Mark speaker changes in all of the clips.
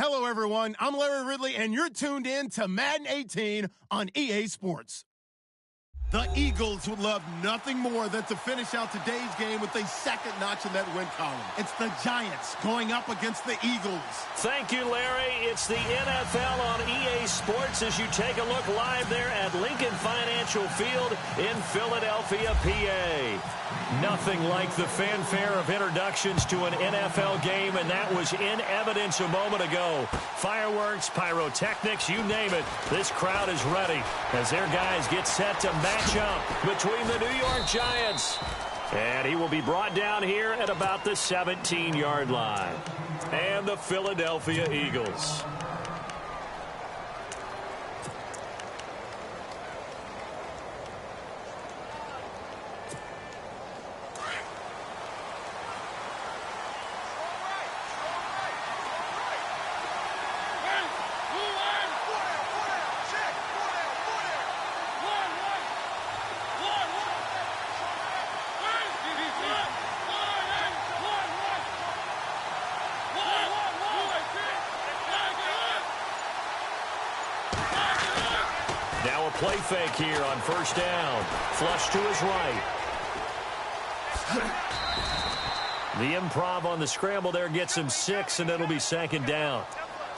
Speaker 1: Hello, everyone. I'm Larry Ridley, and you're tuned in to Madden 18 on EA Sports. The Eagles would love nothing more than to finish out today's game with a second notch in that win column. It's the Giants going up against the Eagles.
Speaker 2: Thank you, Larry. It's the NFL on EA Sports as you take a look live there at Lincoln Financial Field in Philadelphia, PA. Nothing like the fanfare of introductions to an NFL game, and that was in evidence a moment ago. Fireworks, pyrotechnics, you name it. This crowd is ready as their guys get set to match up between the New York Giants. And he will be brought down here at about the 17-yard line. And the Philadelphia Eagles. Now a play fake here on first down. Flush to his right. The improv on the scramble there gets him 6, and it'll be second down.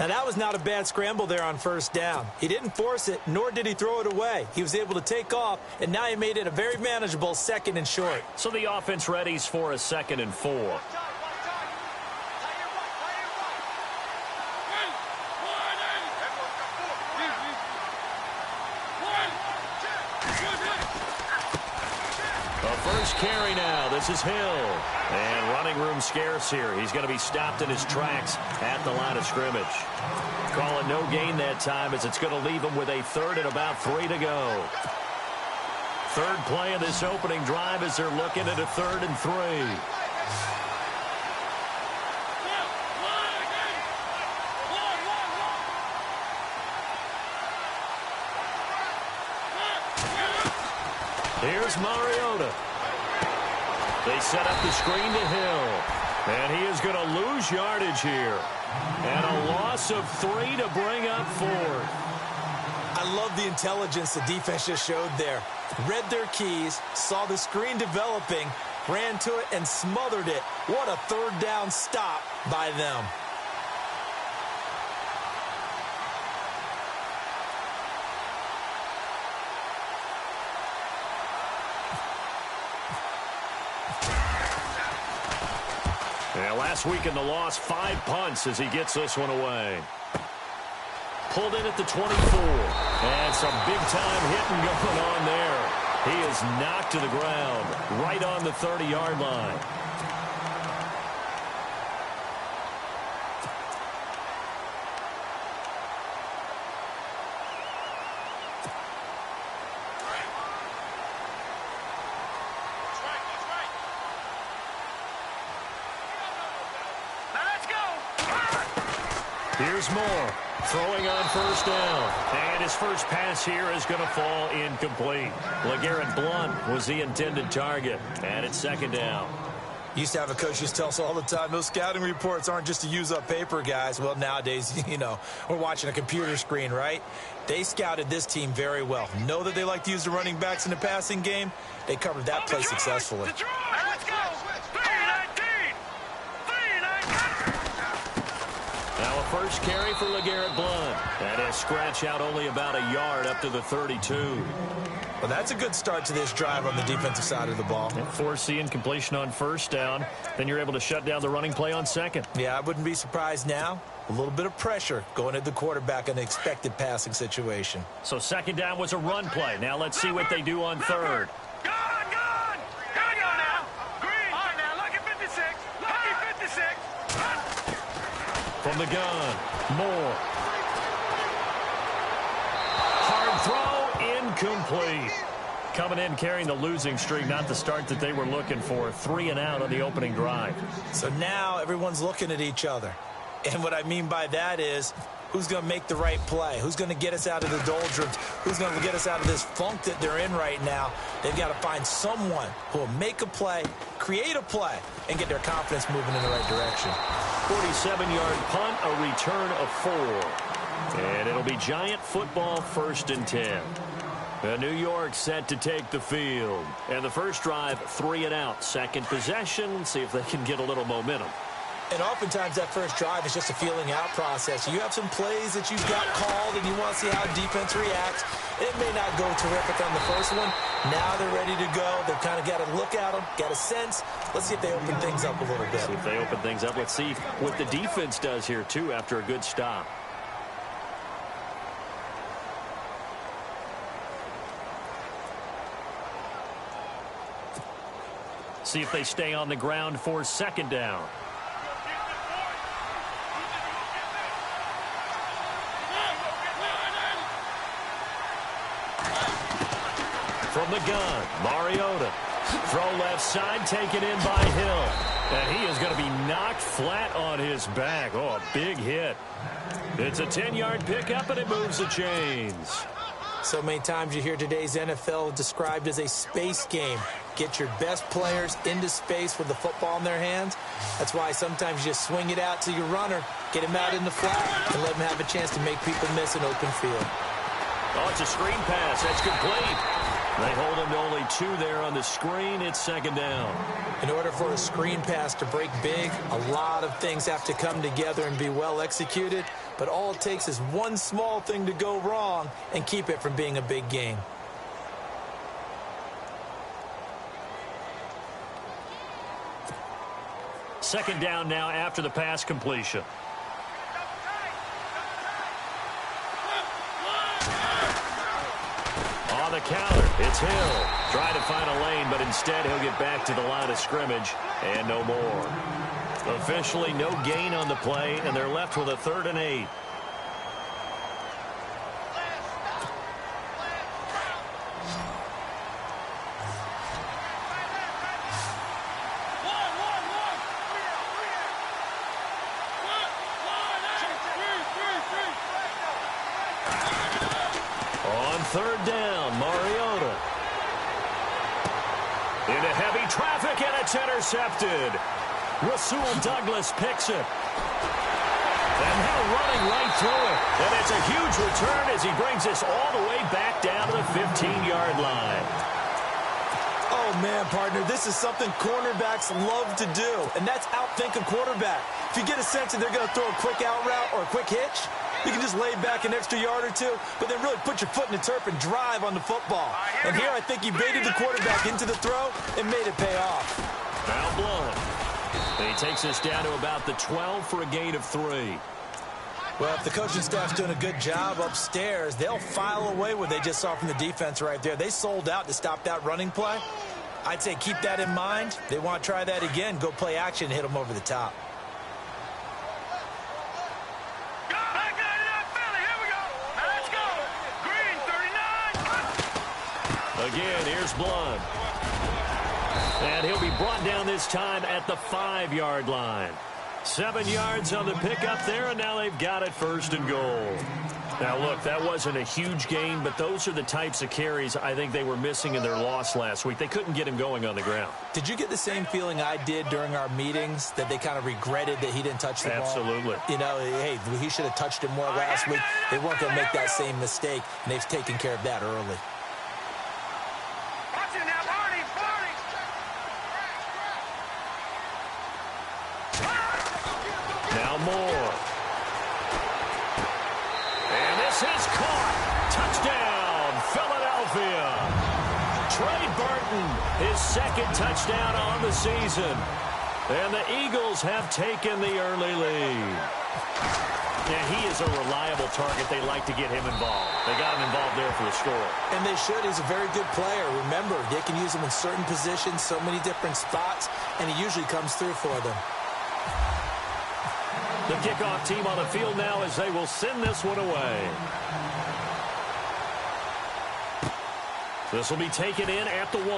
Speaker 3: Now, that was not a bad scramble there on first down. He didn't force it, nor did he throw it away. He was able to take off, and now he made it a very manageable second and short.
Speaker 2: So the offense readies for a 2nd and 4. First carry now. This is Hill. And running room scarce here. He's going to be stopped in his tracks at the line of scrimmage. Calling no gain that time as it's going to leave him with a 3rd and about 3 to go. Third play of this opening drive as they're looking at a 3rd and 3. Here's Mariota. They set up the screen to Hill. And he is going to lose yardage here. And a loss of 3 to bring up 4th.
Speaker 3: I love the intelligence the defense just showed there. Read their keys, saw the screen developing, ran to it, and smothered it. What a 3rd down stop by them.
Speaker 2: Last week in the loss, 5 punts as he gets this one away. Pulled in at the 24. And some big-time hitting going on there. He is knocked to the ground right on the 30-yard line. Here's Moore, throwing on first down. And his first pass here is going to fall incomplete. LeGarrette Blount was the intended target. And it's 2nd down.
Speaker 3: Used to have a coach just tell us all the time, those scouting reports aren't just to use up paper, guys. Well, nowadays, you know, we're watching a computer screen, right? They scouted this team very well. Know that they like to use the running backs in the passing game. They covered that play successfully.
Speaker 4: Let's go. 3-19.
Speaker 2: Now a first carry for LeGarrette Blount. That is scratch out only about a yard up to the 32.
Speaker 3: Well, that's a good start to this drive on the defensive side of the ball.
Speaker 2: And forcing completion on first down. Then you're able to shut down the running play on second.
Speaker 3: Yeah, I wouldn't be surprised now. A little bit of pressure going at the quarterback in an expected passing situation.
Speaker 2: So 2nd down was a run play. Now let's see what they do on 3rd.
Speaker 4: Gone. Here we go now. Green. All right, now, lucky 56. Lucky 56.
Speaker 2: From the gun, Moore. Hard throw, incomplete. Coming in, carrying the losing streak, not the start that they were looking for. 3 and out on the opening drive.
Speaker 3: So now everyone's looking at each other. And what I mean by that is who's going to make the right play, who's going to get us out of the doldrums, who's going to get us out of this funk that they're in right now. They've got to find someone who will make a play, create a play, and get their confidence moving in the right direction.
Speaker 2: 47-yard punt, a return of 4. And it'll be Giant football, 1st and 10. New York set to take the field. And the first drive, 3 and out. Second possession, see if they can get a little momentum.
Speaker 3: And oftentimes that first drive is just a feeling out process. You have some plays that you've got called and you want to see how defense reacts. It may not go terrific on the first one. Now they're ready to go. They've kind of got to look at them, get a sense. Let's see if they open things up a little bit.
Speaker 2: See if they open things up. Let's see what the defense does here, too, after a good stop. See if they stay on the ground for 2nd down. From the gun, Mariota. Throw left side, taken in by Hill. And he is going to be knocked flat on his back. Oh, a big hit. It's a 10-yard pickup, and it moves the chains.
Speaker 3: So many times you hear today's NFL described as a space game. Get your best players into space with the football in their hands. That's why sometimes you just swing it out to your runner, get him out in the flat, and let him have a chance to make people miss an open field.
Speaker 2: Oh, it's a screen pass. That's complete. They hold him to only 2 there on the screen. It's 2nd down.
Speaker 3: In order for a screen pass to break big, a lot of things have to come together and be well executed. But all it takes is one small thing to go wrong and keep it from being a big game.
Speaker 2: Second down now after the pass completion. On the counter, it's Hill. Trying to find a lane, but instead he'll get back to the line of scrimmage and no more. Officially no gain on the play, and they're left with a 3rd and 8. On 3rd down, Mariota. Into heavy traffic, and it's intercepted. Rasul Douglas picks it. And Hill running right through it. And it's a huge return as he brings this all the way back down to the 15-yard line.
Speaker 3: Oh, man, partner, this is something cornerbacks love to do, and that's outthink a quarterback. If you get a sense that they're going to throw a quick out route or a quick hitch, you can just lay back an extra yard or 2, but then really put your foot in the turf and drive on the football. And here I think he baited the quarterback into the throw and made it pay off.
Speaker 2: Now Blunt. He takes us down to about the 12 for a gain of 3.
Speaker 3: Well, if the coaching staff's doing a good job upstairs, they'll file away what they just saw from the defense right there. They sold out to stop that running play. I'd say keep that in mind. They want to try that again, go play action, and hit them over the top.
Speaker 2: Again, here's Blunt. And he'll be brought down this time at the 5-yard line. 7 yards on the pickup there, and now they've got it 1st and goal. Now, look, that wasn't a huge gain, but those are the types of carries I think they were missing in their loss last week. They couldn't get him going on the ground.
Speaker 3: Did you get the same feeling I did during our meetings, that they kind of regretted that he didn't touch the ball?
Speaker 2: Absolutely.
Speaker 3: You know, hey, he should have touched it more last week. They weren't going to make that same mistake, and they've taken care of that early.
Speaker 2: Now Moore. And this is caught. Touchdown, Philadelphia. Trey Burton, his 2nd touchdown on the season. And the Eagles have taken the early lead. Yeah, he is a reliable target. They like to get him involved. They got him involved there for the score.
Speaker 3: And they should. He's a very good player. Remember, they can use him in certain positions, so many different spots, and he usually comes through for them.
Speaker 2: The kickoff team on the field now as they will send this one away. This will be taken in at the 1.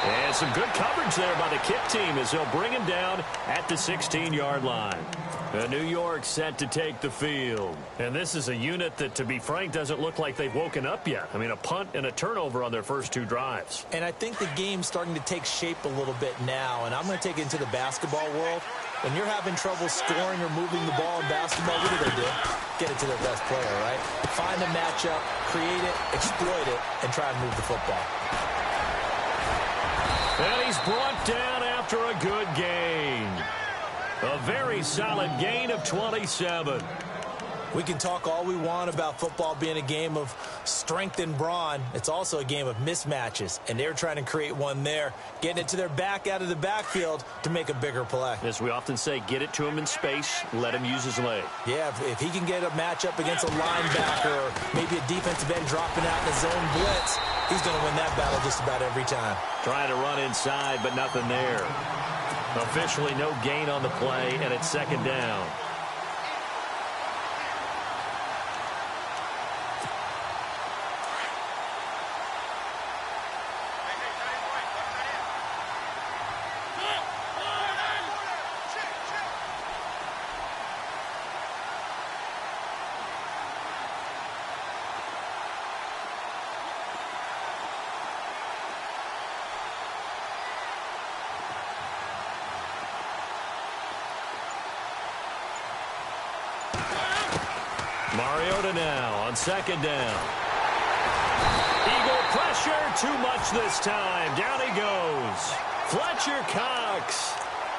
Speaker 2: And some good coverage there by the kick team as they'll bring him down at the 16-yard line. New York set to take the field. And this is a unit that, to be frank, doesn't look like they've woken up yet. I mean, a punt and a turnover on their first 2 drives.
Speaker 3: And I think the game's starting to take shape a little bit now. And I'm going to take it into the basketball world. When you're having trouble scoring or moving the ball in basketball, what do? Get it to their best player, right? Find a matchup, create it, exploit it, and try and move the football.
Speaker 2: And he's brought down after a good gain. A very solid gain of 27.
Speaker 3: We can talk all we want about football being a game of strength and brawn. It's also a game of mismatches, and they're trying to create one there, getting it to their back out of the backfield to make a bigger play.
Speaker 2: As we often say, get it to him in space, let him use his leg.
Speaker 3: Yeah, if he can get a matchup against a linebacker or maybe a defensive end dropping out in the zone blitz, he's going to win that battle just about every time.
Speaker 2: Trying to run inside, but nothing there. Officially no gain on the play, and it's second down. Mariota now on second down. Eagle pressure, too much this time. Down he goes. Fletcher Cox.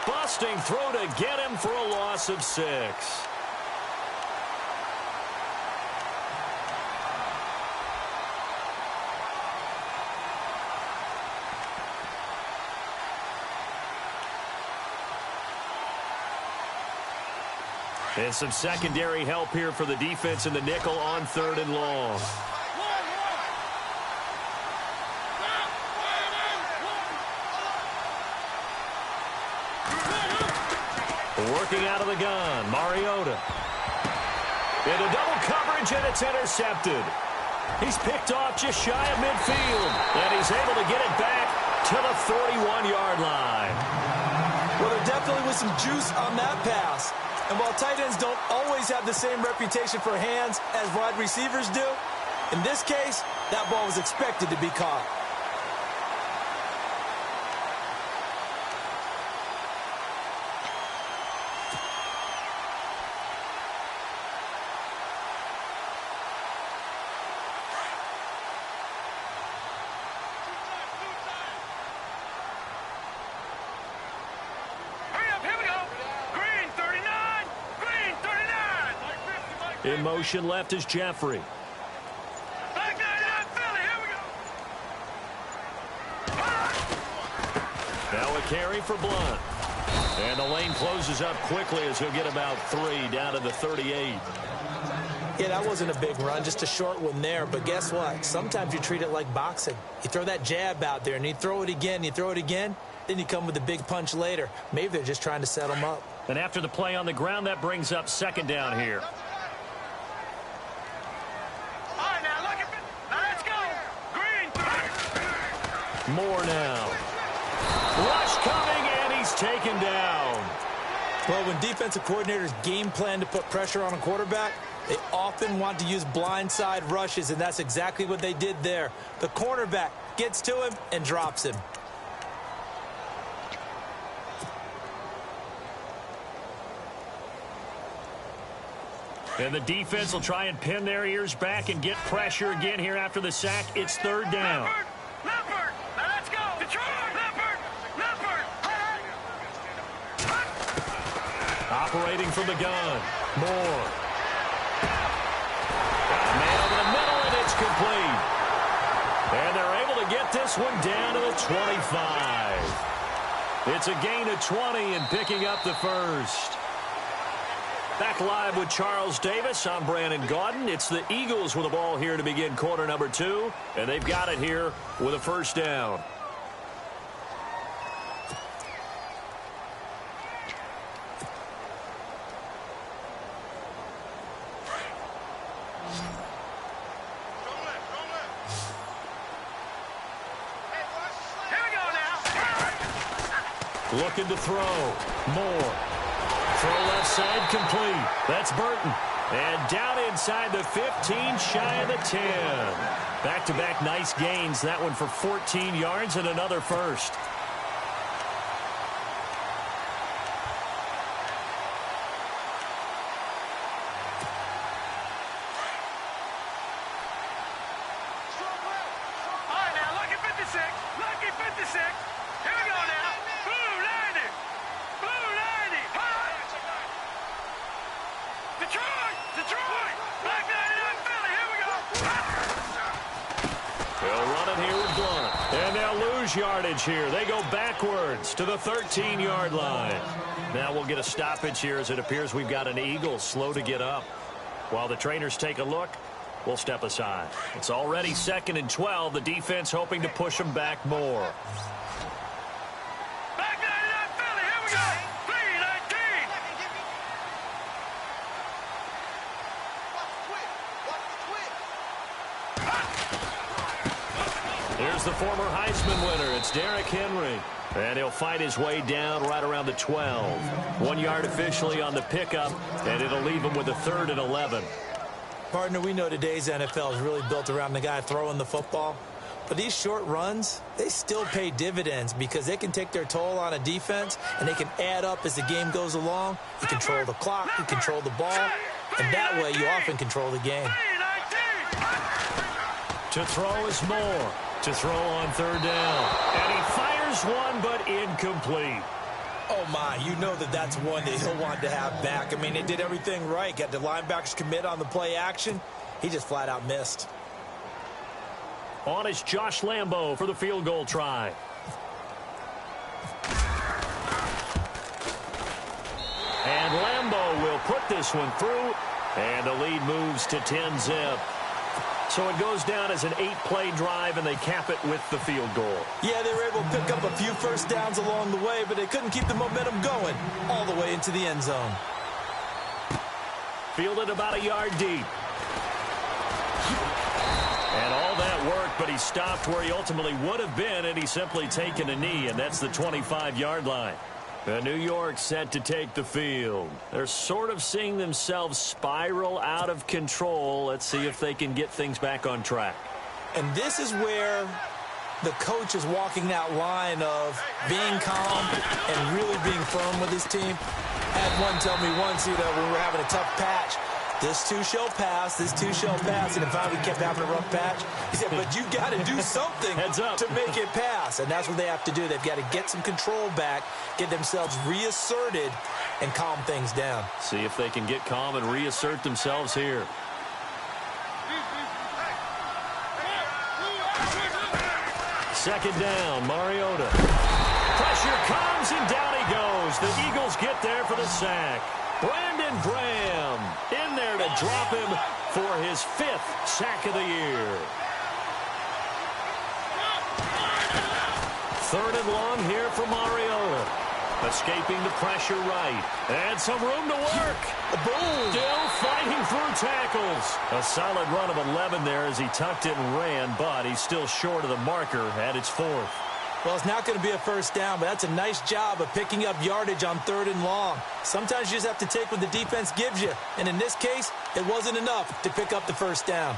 Speaker 2: Busting throw to get him for a loss of 6. And some secondary help here for the defense in the nickel on 3rd and long. Working out of the gun, Mariota. Into double coverage, and it's intercepted. He's picked off just shy of midfield, and he's able to get it back to the 41-yard line.
Speaker 3: Well, there definitely was some juice on that pass. And while tight ends don't always have the same reputation for hands as wide receivers do, in this case, that ball was expected to be caught.
Speaker 2: In motion left is Jeffrey. Now a carry for Blunt. And the lane closes up quickly as he'll get about 3 down to the 38.
Speaker 3: Yeah, that wasn't a big run, just a short one there. But guess what? Sometimes you treat it like boxing. You throw that jab out there, and you throw it again, then you come with a big punch later. Maybe they're just trying to set him up.
Speaker 2: And after the play on the ground, that brings up second down here. Moore now. Rush coming, and he's taken down.
Speaker 3: Well, when defensive coordinators game plan to put pressure on a quarterback, they often want to use blindside rushes, and that's exactly what they did there. The cornerback gets to him and drops him.
Speaker 2: And the defense will try and pin their ears back and get pressure again here after the sack. It's 3rd down. Operating from the gun. Moore. Man over the middle, and it's complete. And they're able to get this one down to the 25. It's a gain of 20 and picking up the first. Back live with Charles Davis. I'm Brandon Gaudin. It's the Eagles with the ball here to begin quarter number 2. And they've got it here with a first down. Looking to throw. Moore. Throw left side complete. That's Burton. And down inside the 15, shy of the 10. Back-to-back nice gains. That one for 14 yards and another first.
Speaker 4: All right, now, lucky 56. Lucky 56. Here we go now. Blue 90. Blue 90. Huh? Detroit. Detroit. Black 99 Philly. Here we go.
Speaker 2: They'll run it here with Blunt. And they'll lose yardage here. They go backwards to the 13-yard line. Now we'll get a stoppage here as it appears we've got an Eagle slow to get up. While the trainers take a look, we'll step aside. It's already 2nd and 12. The defense hoping to push them back more.
Speaker 4: Black 99 Philly. Here we go. 319.
Speaker 2: Here's the former Heisman winner. It's Derrick Henry. And he'll fight his way down right around the 12. 1 yard officially on the pickup, and it'll leave him with a 3rd and 11.
Speaker 3: Partner, we know today's NFL is really built around the guy throwing the football. But these short runs, they still pay dividends because they can take their toll on a defense, and they can add up as the game goes along. You control the clock, you control the ball, and that way you often control the game.
Speaker 4: 319.
Speaker 2: To throw is Moore. To throw on 3rd down. And he fires one, but incomplete.
Speaker 3: Oh, my, you know that's one that he'll want to have back. I mean, they did everything right. Got the linebackers commit on the play action. He just flat out missed.
Speaker 2: On is Josh Lambo for the field goal try. And Lambo will put this one through. And the lead moves to 10-zip. So it goes down as an 8-play drive, and they cap it with the field goal.
Speaker 3: Yeah, they were able to pick up a few first downs along the way, but they couldn't keep the momentum going all the way into the end zone.
Speaker 2: Fielded about a yard deep. And all that work, but he stopped where he ultimately would have been, and he's simply taken a knee, and that's the 25-yard line. New York set to take the field. They're sort of seeing themselves spiral out of control. Let's see if they can get things back on track.
Speaker 3: And this is where the coach is walking that line of being calm and really being firm with his team. I had one tell me once, when we were having a tough patch, this too shall pass, this too shall pass, and if we kept having a rough patch, he said, but you got to do something to make it pass, and that's what they have to do. They've got to get some control back, get themselves reasserted, and calm things down.
Speaker 2: See if they can get calm and reassert themselves here. Second down, Mariota. Pressure comes, and down he goes. The Eagles get there for the sack. Brandon Graham in there to drop him for his 5th sack of the year. 3rd and long here for Mariota. Escaping the pressure right. And some room to work. Boom. Still fighting through tackles. A solid run of 11 there as he tucked it and ran, but he's still short of the marker at its 4th.
Speaker 3: Well, it's not going to be a first down, but that's a nice job of picking up yardage on 3rd and long. Sometimes you just have to take what the defense gives you, and in this case, it wasn't enough to pick up the first down.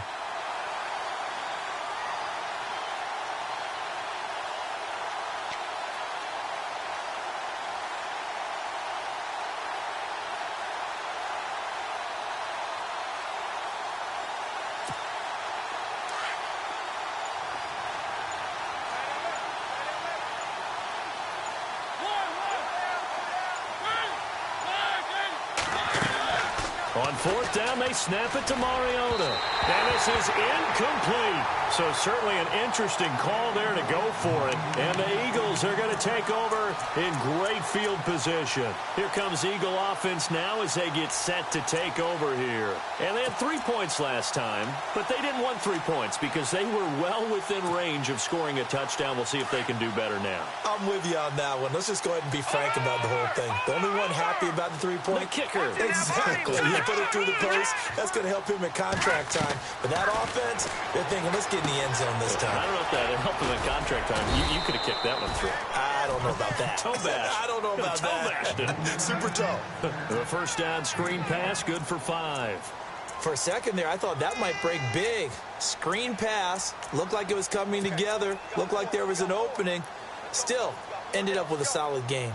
Speaker 2: On 4th down, they snap it to Mariota. And this is incomplete. So certainly an interesting call there to go for it. And the Eagles are going to take over in great field position. Here comes Eagle offense now as they get set to take over here. And they had 3 points last time, but they didn't want 3 points because they were well within range of scoring a touchdown. We'll see if they can do better now.
Speaker 3: I'm with you on that one. Let's just go ahead and be frank about the whole thing. The only one happy about the 3-point?
Speaker 2: The kicker.
Speaker 3: Exactly. You put it through the post. That's going to help him at contract time. But that offense, they're thinking, let's get in the end zone this time.
Speaker 2: I don't know if that helped him in contract time. You could have kicked that one through.
Speaker 3: don't know about that.
Speaker 2: Toe bash.
Speaker 3: I don't know about that. Super toe.
Speaker 2: The first down screen pass, good for 5.
Speaker 3: For a second there, I thought that might break big. Screen pass. Looked like it was coming together. Looked like there was an opening. Still, ended up with a solid game.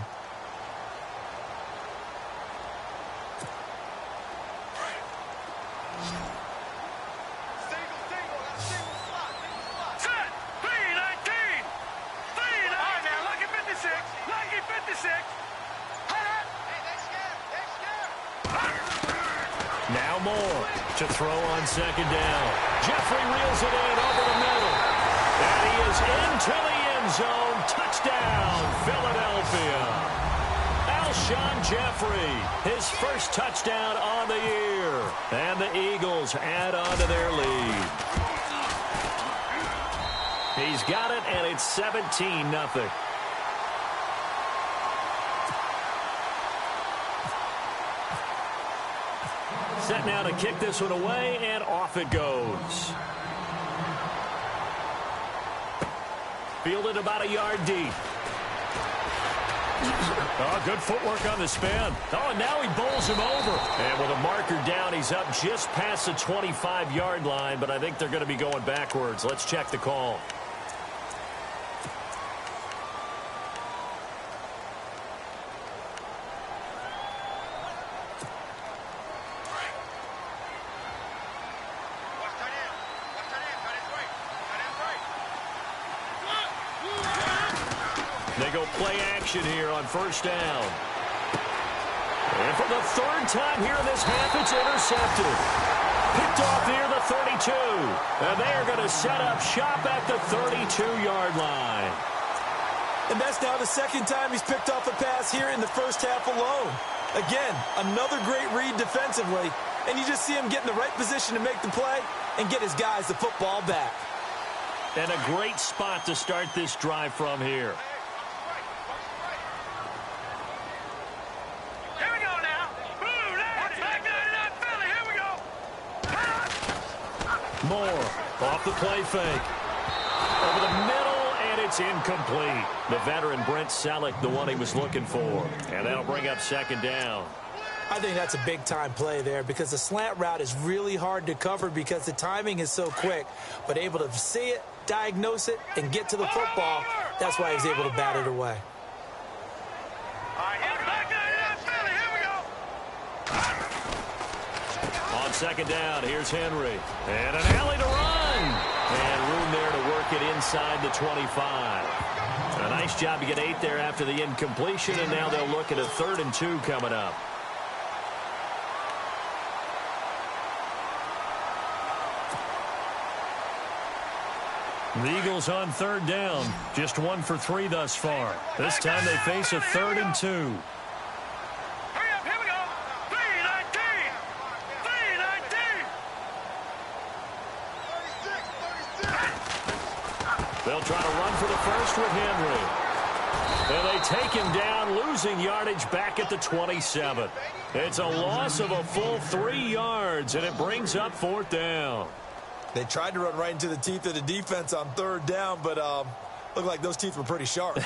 Speaker 2: Now Moore to throw on second down. Jeffrey reels it in over the middle. And he is into the end zone. Touchdown, Philadelphia. Alshon Jeffrey, his first touchdown on the year. And the Eagles add on to their lead. He's got it, and it's 17-0. Set now to kick this one away, and off it goes. Fielded about a yard deep. Oh, good footwork on the spin. Oh, and now he bowls him over. And with a marker down, he's up just past the 25-yard line, but I think they're going to be going backwards. Let's check the call. They go play action here on first down. And for the third time here in this half, it's intercepted. Picked off near the 32. And they are going to set up shop at the 32-yard line.
Speaker 3: And that's now the second time he's picked off a pass here in the first half alone. Again, another great read defensively. And you just see him get in the right position to make the play and get his guys the football back.
Speaker 2: And a great spot to start this drive from here. Moore off the play fake. Over the middle, and it's incomplete. The veteran Brent Selleck, the one he was looking for. And that'll bring up second down.
Speaker 3: I think that's a big-time play there because the slant route is really hard to cover because the timing is so quick. But able to see it, diagnose it, and get to the football, that's why he's able to bat it away.
Speaker 2: On second down, here's Henry. And an alley to run. And room there to work it inside the 25. A nice job to get 8 there after the incompletion, and now they'll look at a 3rd and 2 coming up. The Eagles on 3rd down. Just 1 for 3 thus far. This time they face a 3rd and 2. They'll try to run for the first with Henry. And they take him down, losing yardage back at the 27. It's a loss of a full 3 yards, and it brings up 4th down.
Speaker 3: They tried to run right into the teeth of the defense on 3rd down, but looked like those teeth were pretty sharp.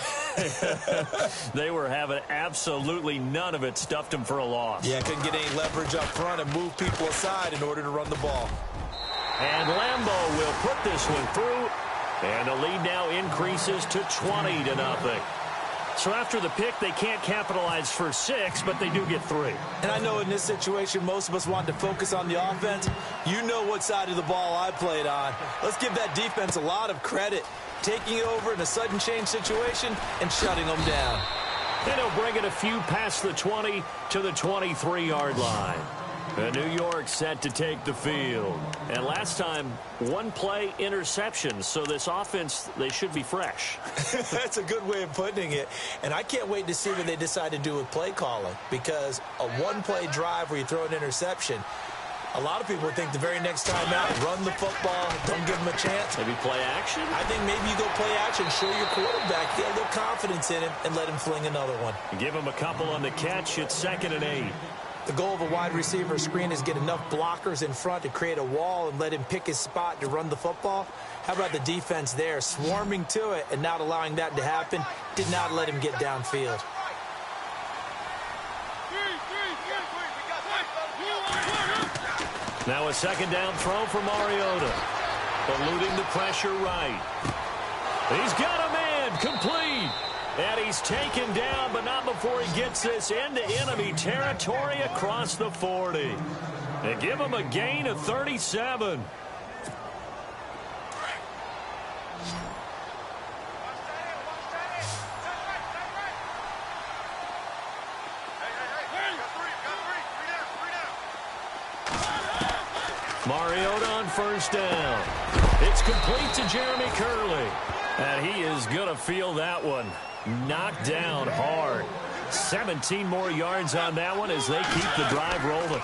Speaker 2: They were having absolutely none of it. Stuffed him for a loss.
Speaker 3: Yeah, couldn't get any leverage up front and move people aside in order to run the ball.
Speaker 2: And Lambeau will put this one through. And the lead now increases to 20-0. So after the pick, they can't capitalize for 6, but they do get 3.
Speaker 3: And I know in this situation, most of us want to focus on the offense. You know what side of the ball I played on. Let's give that defense a lot of credit. Taking it over in a sudden change situation and shutting them down.
Speaker 2: And he'll bring it a few past the 20 to the 23-yard line. And New York set to take the field. And last time, 1 play interception. So this offense, they should be fresh.
Speaker 3: That's a good way of putting it. And I can't wait to see what they decide to do with play calling. Because a 1-play drive where you throw an interception, a lot of people would think the very next time out, run the football, don't give them a chance.
Speaker 2: Maybe play action?
Speaker 3: I think maybe you go play action, show your quarterback, get a little confidence in him, and let him fling another one.
Speaker 2: Give him a couple on the catch. It's 2nd and 8.
Speaker 3: The goal of a wide receiver screen is get enough blockers in front to create a wall and let him pick his spot to run the football. How about the defense there, swarming to it and not allowing that to happen? Did not let him get downfield.
Speaker 2: Now a second down throw for Mariota. Eluding the pressure right. He's got a man, complete. And he's taken down, but not before he gets this into enemy territory across the 40. And give him a gain of 37. Mariota on first down. It's complete to Jeremy Curley. And he is going to feel that one. Knocked down hard. 17 more yards on that one as they keep the drive rolling.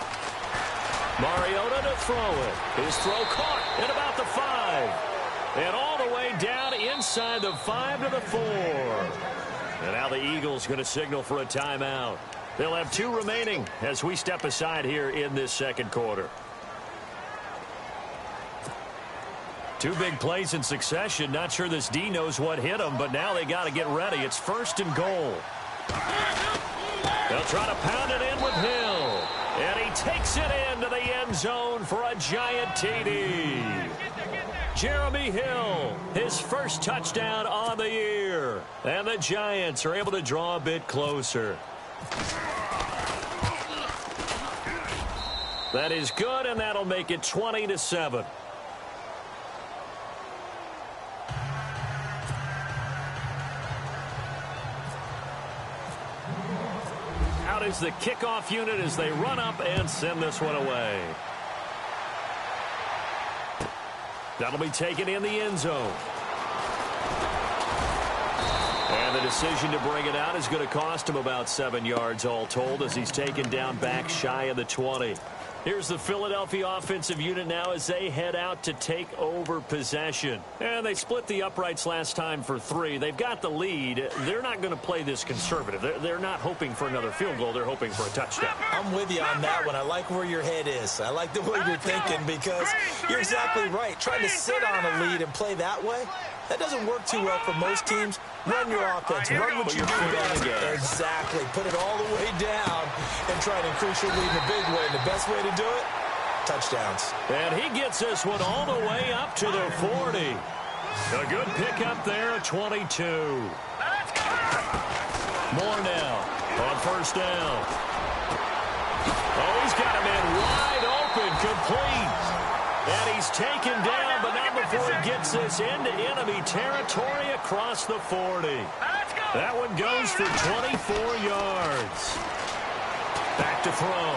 Speaker 2: Mariota to throw it. His throw caught at about the 5. And all the way down inside the 5 to the 4. And now the Eagles going to signal for a timeout. They'll have 2 remaining as we step aside here in this second quarter. 2 big plays in succession. Not sure this D knows what hit him, but now they got to get ready. It's 1st and goal. They'll try to pound it in with Hill. And he takes it into the end zone for a giant TD. Jeremy Hill, his first touchdown on the year. And the Giants are able to draw a bit closer. That is good, and that'll make it 20-7. Out is the kickoff unit as they run up and send this one away. That'll be taken in the end zone. And the decision to bring it out is going to cost him about 7 yards all told as he's taken down back shy of the 20. Here's the Philadelphia offensive unit now as they head out to take over possession. And they split the uprights last time for 3. They've got the lead. They're not going to play this conservative. They're not hoping for another field goal. They're hoping for a touchdown.
Speaker 3: I'm with you on that one. I like where your head is. I like the way you're thinking because you're exactly right. Trying to sit on a lead and play that way, that doesn't work too well for most teams. Run your offense. Run what you do best. Exactly. Put it all the way down and try to increase your lead in a big way. And the best way to do it, touchdowns.
Speaker 2: And he gets this one all the way up to the 40. A good pickup there at 22. More now on first down. Oh, he's got a man wide open, complete. And he's taken down, but not before he gets this into enemy territory across the 40. That one goes for 24 yards. Back to throw.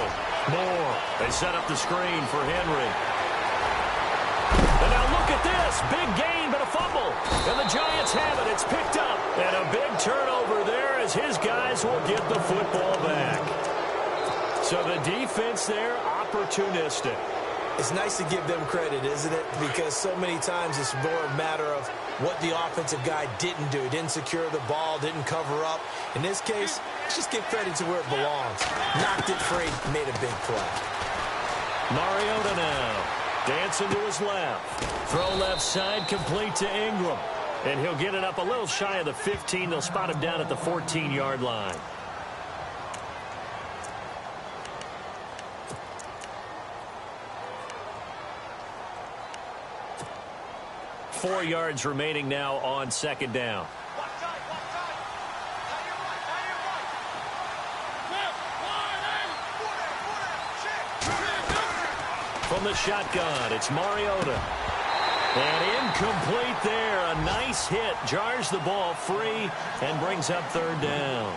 Speaker 2: Moore. They set up the screen for Henry. And now look at this. Big gain, but a fumble. And the Giants have it. It's picked up. And a big turnover there as his guys will get the football back. So the defense there, opportunistic.
Speaker 3: It's nice to give them credit, isn't it? Because so many times it's more a matter of what the offensive guy didn't do. He didn't secure the ball, didn't cover up. In this case, just give credit to where it belongs. Knocked it free, made a big play.
Speaker 2: Mariota now. Dancing to his left. Throw left side, complete to Ingram. And he'll get it up a little shy of the 15. They'll spot him down at the 14-yard line. Four yards remaining now on second down. From the shotgun, it's Mariota. And incomplete there. A nice hit. Jars the ball free and brings up third down.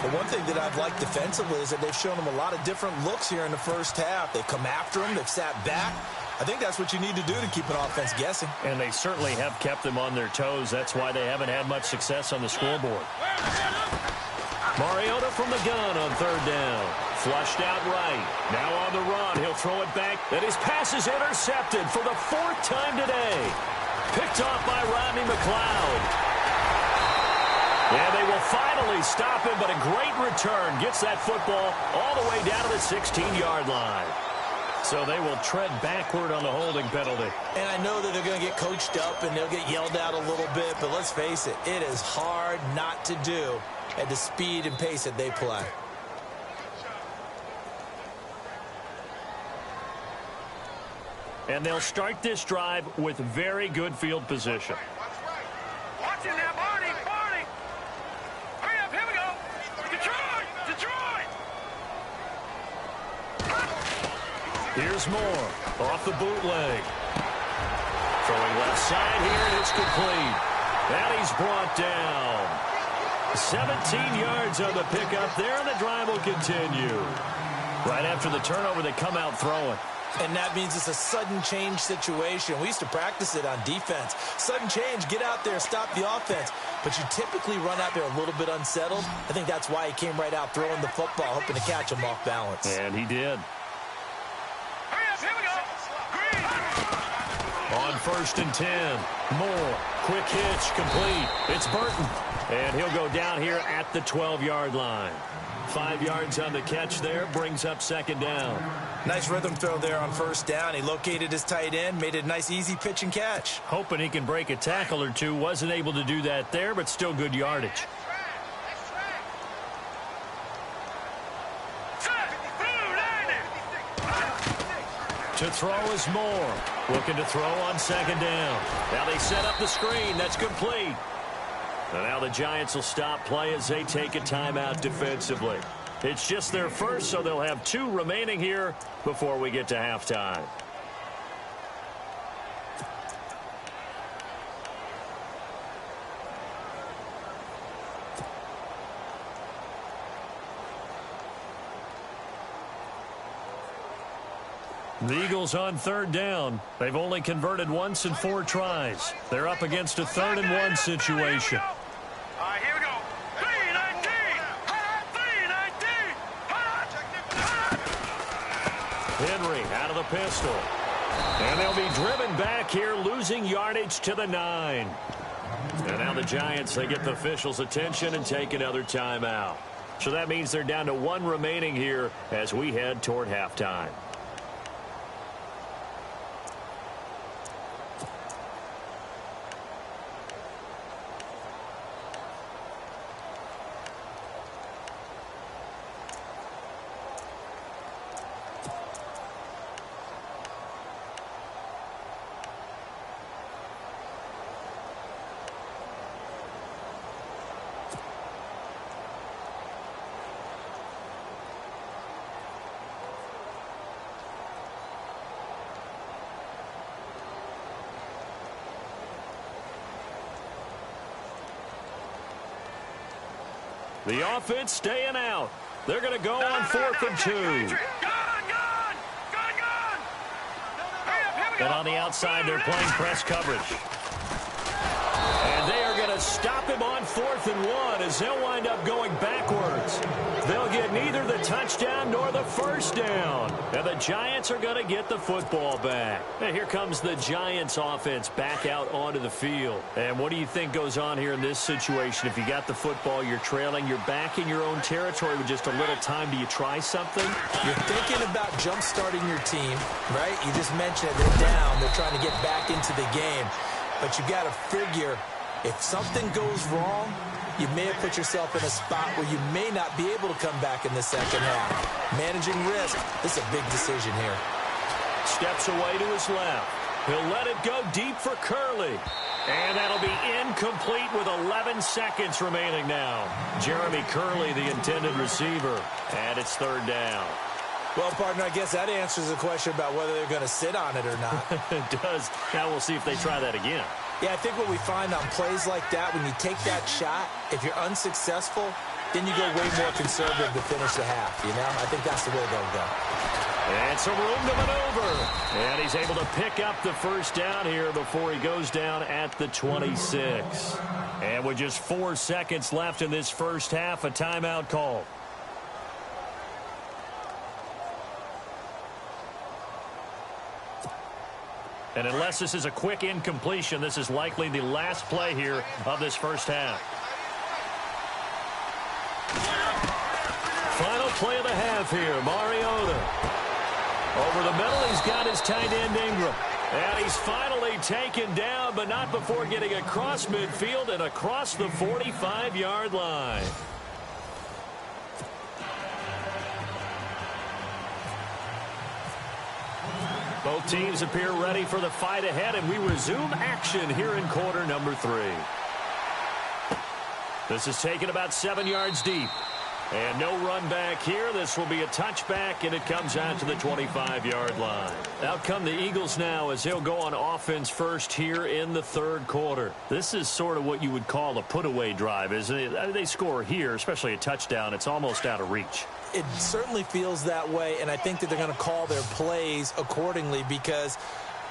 Speaker 3: Well, one thing that I've liked defensively is that they've shown them a lot of different looks here in the first half. They've come after him. They've sat back. I think that's what you need to do to keep an offense guessing. And they certainly have kept them on their toes. That's why they haven't had much success on the scoreboard.
Speaker 2: Mariota from the gun on third down. Flushed out right. Now on the run. He'll throw it back. And his pass is intercepted for the fourth time today. Picked off by Rodney McLeod. And they will finally stop him, but a great return. Gets that football all the way down to the 16-yard line. So they will tread backward on the holding penalty.
Speaker 3: And I know that they're going to get coached up and they'll get yelled at a little bit, but let's face it, it is hard not to do at the speed and pace that they play.
Speaker 2: And they'll start this drive with very good field position.
Speaker 4: Watch it now, Barney, Barney. Hurry up, here we go. Detroit, Detroit.
Speaker 2: Here's Moore off the bootleg. Throwing left side here, and it's complete. And he's brought down. 17 yards on the pickup there, and the drive will continue. Right after the turnover, they come out throwing.
Speaker 3: And that means it's a sudden change situation. We used to practice it on defense. Sudden change, get out there, stop the offense. But you typically run out there a little bit unsettled. I think that's why he came right out throwing the football, hoping to catch him off balance.
Speaker 2: And he did.
Speaker 4: Hurry up, here we go. Green.
Speaker 2: On 1st and 10, Moore, quick hitch, complete. It's Burton. And he'll go down here at the 12-yard line. 5 yards on the catch there, brings up 2nd down.
Speaker 3: Nice rhythm throw there on 1st down. He located his tight end, made it a nice easy pitch and catch.
Speaker 2: Hoping he can break a tackle or two. Wasn't able to do that there, but still good yardage. To throw is Moore. Looking to throw on 2nd down. Now they set up the screen. That's complete. And now the Giants will stop play as they take a timeout defensively. It's just their first, so they'll have 2 remaining here before we get to halftime. The Eagles on 3rd down. They've only converted once in 4 tries. They're up against a 3rd and 1 situation.
Speaker 4: All right, here we go. 3-19. 3-19.
Speaker 2: Henry out of the pistol. And they'll be driven back here, losing yardage to the 9. And now the Giants, they get the officials' attention and take another timeout. So that means they're down to 1 remaining here as we head toward halftime. The offense staying out. They're going to go on 4th and 2. And on the outside, they're playing press coverage. And they are going to stop him on 4th and 1 as they'll wind up going backwards. They'll get neither the touchdown nor the 1st down. And the Giants are going to get the football back. And here comes the Giants offense back out onto the field. And what do you think goes on here in this situation? If you got the football, you're trailing, you're back in your own territory with just a little time. Do you try something?
Speaker 3: You're thinking about jump-starting your team, right? You just mentioned it. They're down. They're trying to get back into the game. But you got to figure if something goes wrong, you may have put yourself in a spot where you may not be able to come back in the 2nd half. Managing risk, this is a big decision here.
Speaker 2: Steps away to his left. He'll let it go deep for Curley. And that'll be incomplete with 11 seconds remaining now. Jeremy Curley, the intended receiver. And it's 3rd down.
Speaker 3: Well, partner, I guess that answers the question about whether they're going to sit on it or not.
Speaker 2: It does. Now we'll see if they try that again.
Speaker 3: Yeah, I think what we find on plays like that, when you take that shot, if you're unsuccessful, then you go way more conservative to finish the half, you know? I think that's the way they'll go.
Speaker 2: And some room to maneuver. And he's able to pick up the 1st down here before he goes down at the 26. And with just 4 seconds left in this 1st half, a timeout call. And unless this is a quick incompletion, this is likely the last play here of this 1st half. play of the half here. Mariota. Over the middle, he's got his tight end Ingram. And he's finally taken down, but not before getting across midfield and across the 45-yard line. Both teams appear ready for the fight ahead, and we resume action here in quarter number 3. This is taken about 7 yards deep. And no run back here. This will be a touchback, and it comes out to the 25-yard line. Out come the Eagles now as they'll go on offense first here in the third quarter. This is sort of what you would call a put-away drive, isn't it? They score here, especially a touchdown. It's almost out of reach.
Speaker 3: It certainly feels that way, and I think that they're going to call their plays accordingly because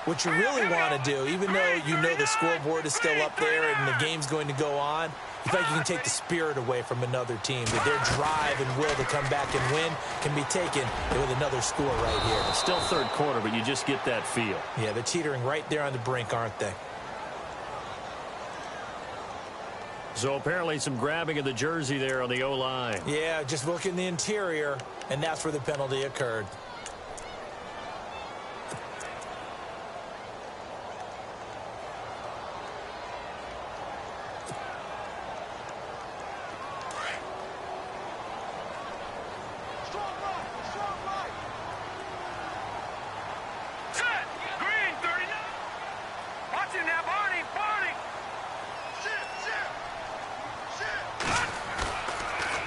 Speaker 3: what you really want to do, even though you know the scoreboard is still up there and the game's going to go on, you feel like you can take the spirit away from another team. That their drive and will to come back and win can be taken with another score right here.
Speaker 2: It's still third quarter, but you just get that feel.
Speaker 3: Yeah, they're teetering right there on the brink, aren't they?
Speaker 2: So apparently some grabbing of the jersey there on the O-line.
Speaker 3: Yeah, just look in the interior, and that's where the penalty occurred.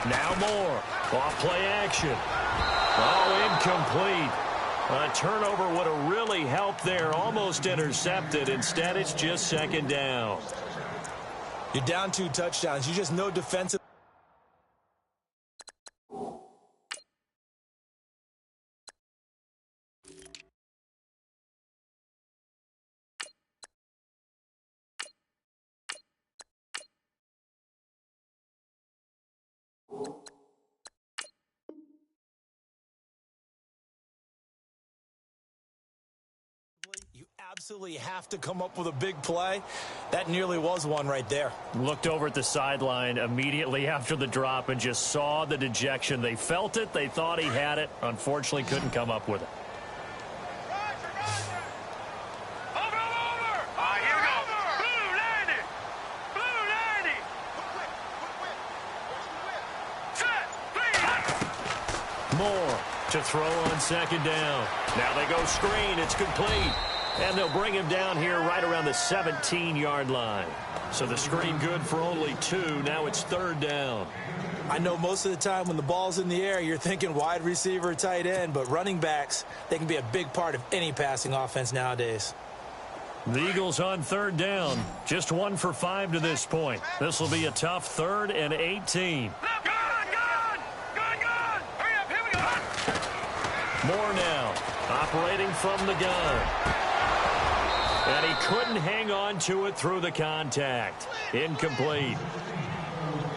Speaker 2: Now more. Off play action. Oh, incomplete. A turnover would have really helped there. Almost intercepted. Instead, it's just second down.
Speaker 3: You're down 2 touchdowns. You just know defensive. You absolutely have to come up with a big play. That nearly was one right there.
Speaker 2: Looked over at the sideline immediately after the drop and just saw the dejection. They felt it. They thought he had it. Unfortunately, couldn't come up with it. Moore to throw on second down. Now they go screen. It's complete. And they'll bring him down here right around the 17-yard line. So the screen good for only 2. Now it's third down.
Speaker 3: I know most of the time when the ball's in the air, you're thinking wide receiver, tight end, but running backs, they can be a big part of any passing offense nowadays.
Speaker 2: The Eagles on third down. Just 1 for 5 to this point. This will be a tough 3rd and 18. Moore now, operating from the gun. And he couldn't hang on to it through the contact. Incomplete.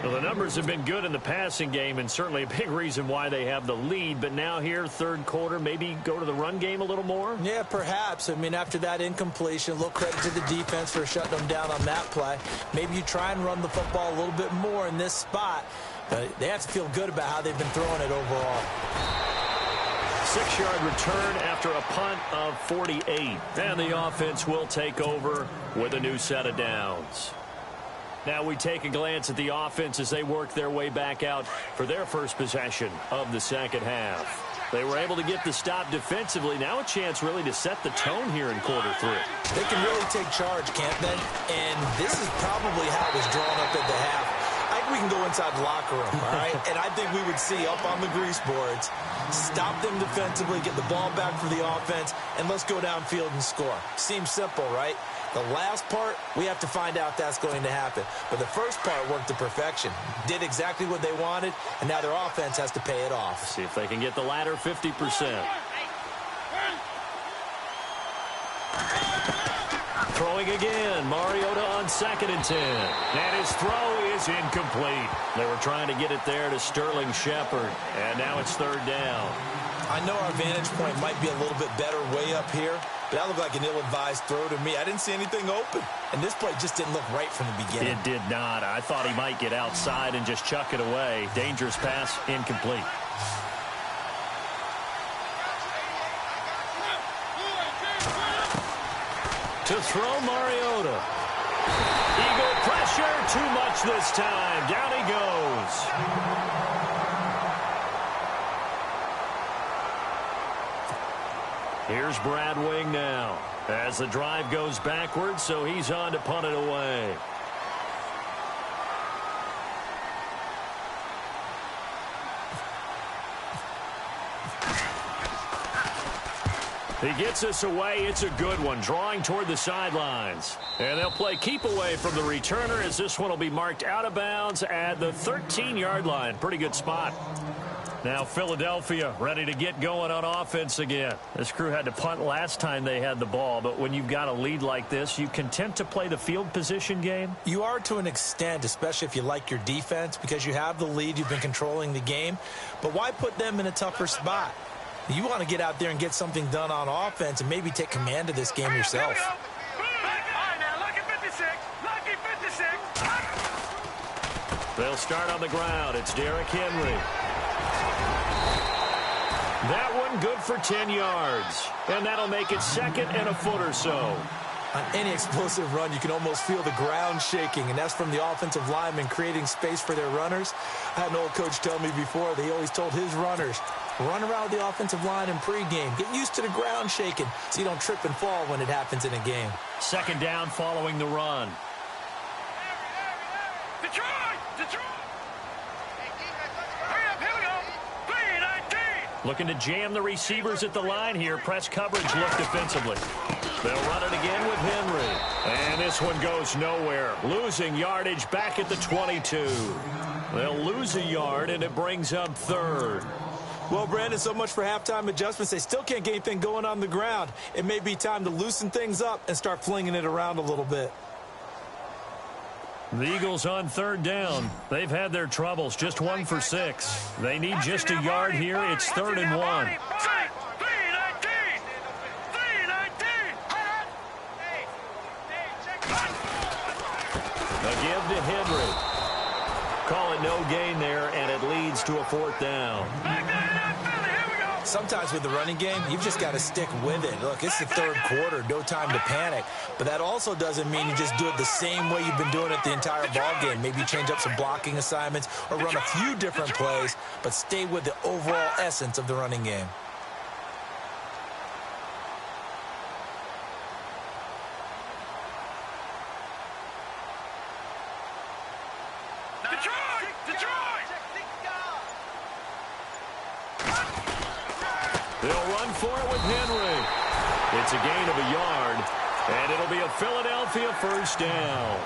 Speaker 2: Well, the numbers have been good in the passing game and certainly a big reason why they have the lead. But now here, third quarter, maybe go to the run game a little more?
Speaker 3: Yeah, perhaps. I mean, after that incompletion, a little credit to the defense for shutting them down on that play. Maybe you try and run the football a little bit more in this spot. But they have to feel good about how they've been throwing it overall.
Speaker 2: 6-yard return after a punt of 48. And the offense will take over with a new set of downs. Now we take a glance at the offense as they work their way back out for their first possession of the second half. They were able to get the stop defensively. Now a chance really to set the tone here in quarter 3.
Speaker 3: They can really take charge, can't they? And this is probably how it was drawn up at the half. I think we can go inside the locker room, all right? And I think we would see up on the grease boards, stop them defensively, get the ball back for the offense, and let's go downfield and score. Seems simple, right? The last part, we have to find out that's going to happen. But the first part worked to perfection. Did exactly what they wanted, and now their offense has to pay it off.
Speaker 2: See if they can get the latter 50%. Throwing again, Mariota on 2nd and 10. And his throw is incomplete. They were trying to get it there to Sterling Shepard. And now it's third down.
Speaker 3: I know our vantage point might be a little bit better way up here, but that looked like an ill-advised throw to me. I didn't see anything open. And this play just didn't look right from the beginning.
Speaker 2: It did not. I thought he might get outside and just chuck it away. Dangerous pass, incomplete. To throw Mariota. Eagle pressure, too much this time. Down he goes. Here's Brad Wing now. As the drive goes backwards, so he's on to punt it away. He gets us away. It's a good one, drawing toward the sidelines. And they'll play keep away from the returner as this one will be marked out of bounds at the 13-yard line. Pretty good spot. Now Philadelphia ready to get going on offense again. This crew had to punt last time they had the ball, but when you've got a lead like this, you content to play the field position game?
Speaker 3: You are to an extent, especially if you like your defense, because you have the lead, you've been controlling the game. But why put them in a tougher spot? You want to get out there and get something done on offense and maybe take command of this game yourself.
Speaker 4: All right, now, lucky 56. Lucky 56.
Speaker 2: They'll start on the ground. It's Derrick Henry. That one good for 10 yards. And that'll make it second and a foot or so.
Speaker 3: On any explosive run, you can almost feel the ground shaking, and that's from the offensive linemen creating space for their runners. I had an old coach tell me before that he always told his runners, run around with the offensive line in pregame. Get used to the ground shaking so you don't trip and fall when it happens in a game.
Speaker 2: Second down following the run.
Speaker 4: Detroit! Detroit! Hurry up, here we go. 3-19.
Speaker 2: Looking to jam the receivers at the line here. Press coverage look defensively. They'll run it again with Henry. And this one goes nowhere. Losing yardage back at the 22. They'll lose a yard, and it brings up third.
Speaker 3: Well, Brandon, so much for halftime adjustments. They still can't get anything going on the ground. It may be time to loosen things up and start flinging it around a little bit.
Speaker 2: The Eagles on third down. They've had their troubles. Just 1 for 6. They need just a yard here. It's 3rd and 1. A give to Henry. Call it no gain there, and it leads to a 4th down.
Speaker 3: Sometimes with the running game, you've just got to stick with it. Look, it's the 3rd quarter, no time to panic. But that also doesn't mean you just do it the same way you've been doing it the entire ball game. Maybe change up some blocking assignments or run a few different plays, but stay with the overall essence of the running game.
Speaker 2: They'll run for it with Henry. It's a gain of a yard, and it'll be a Philadelphia 1st down.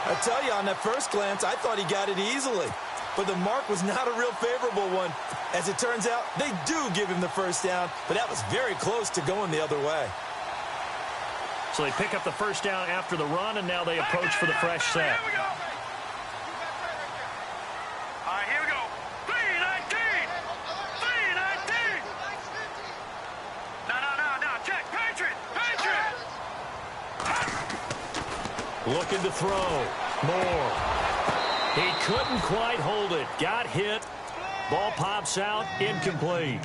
Speaker 3: I tell you, on that first glance, I thought he got it easily. But the mark was not a real favorable one. As it turns out, they do give him the 1st down, but that was very close to going the other way.
Speaker 2: So they pick up the 1st down after the run, and now they approach for the fresh set. Looking to throw. Moore. He couldn't quite hold it. Got hit. Ball pops out. Incomplete.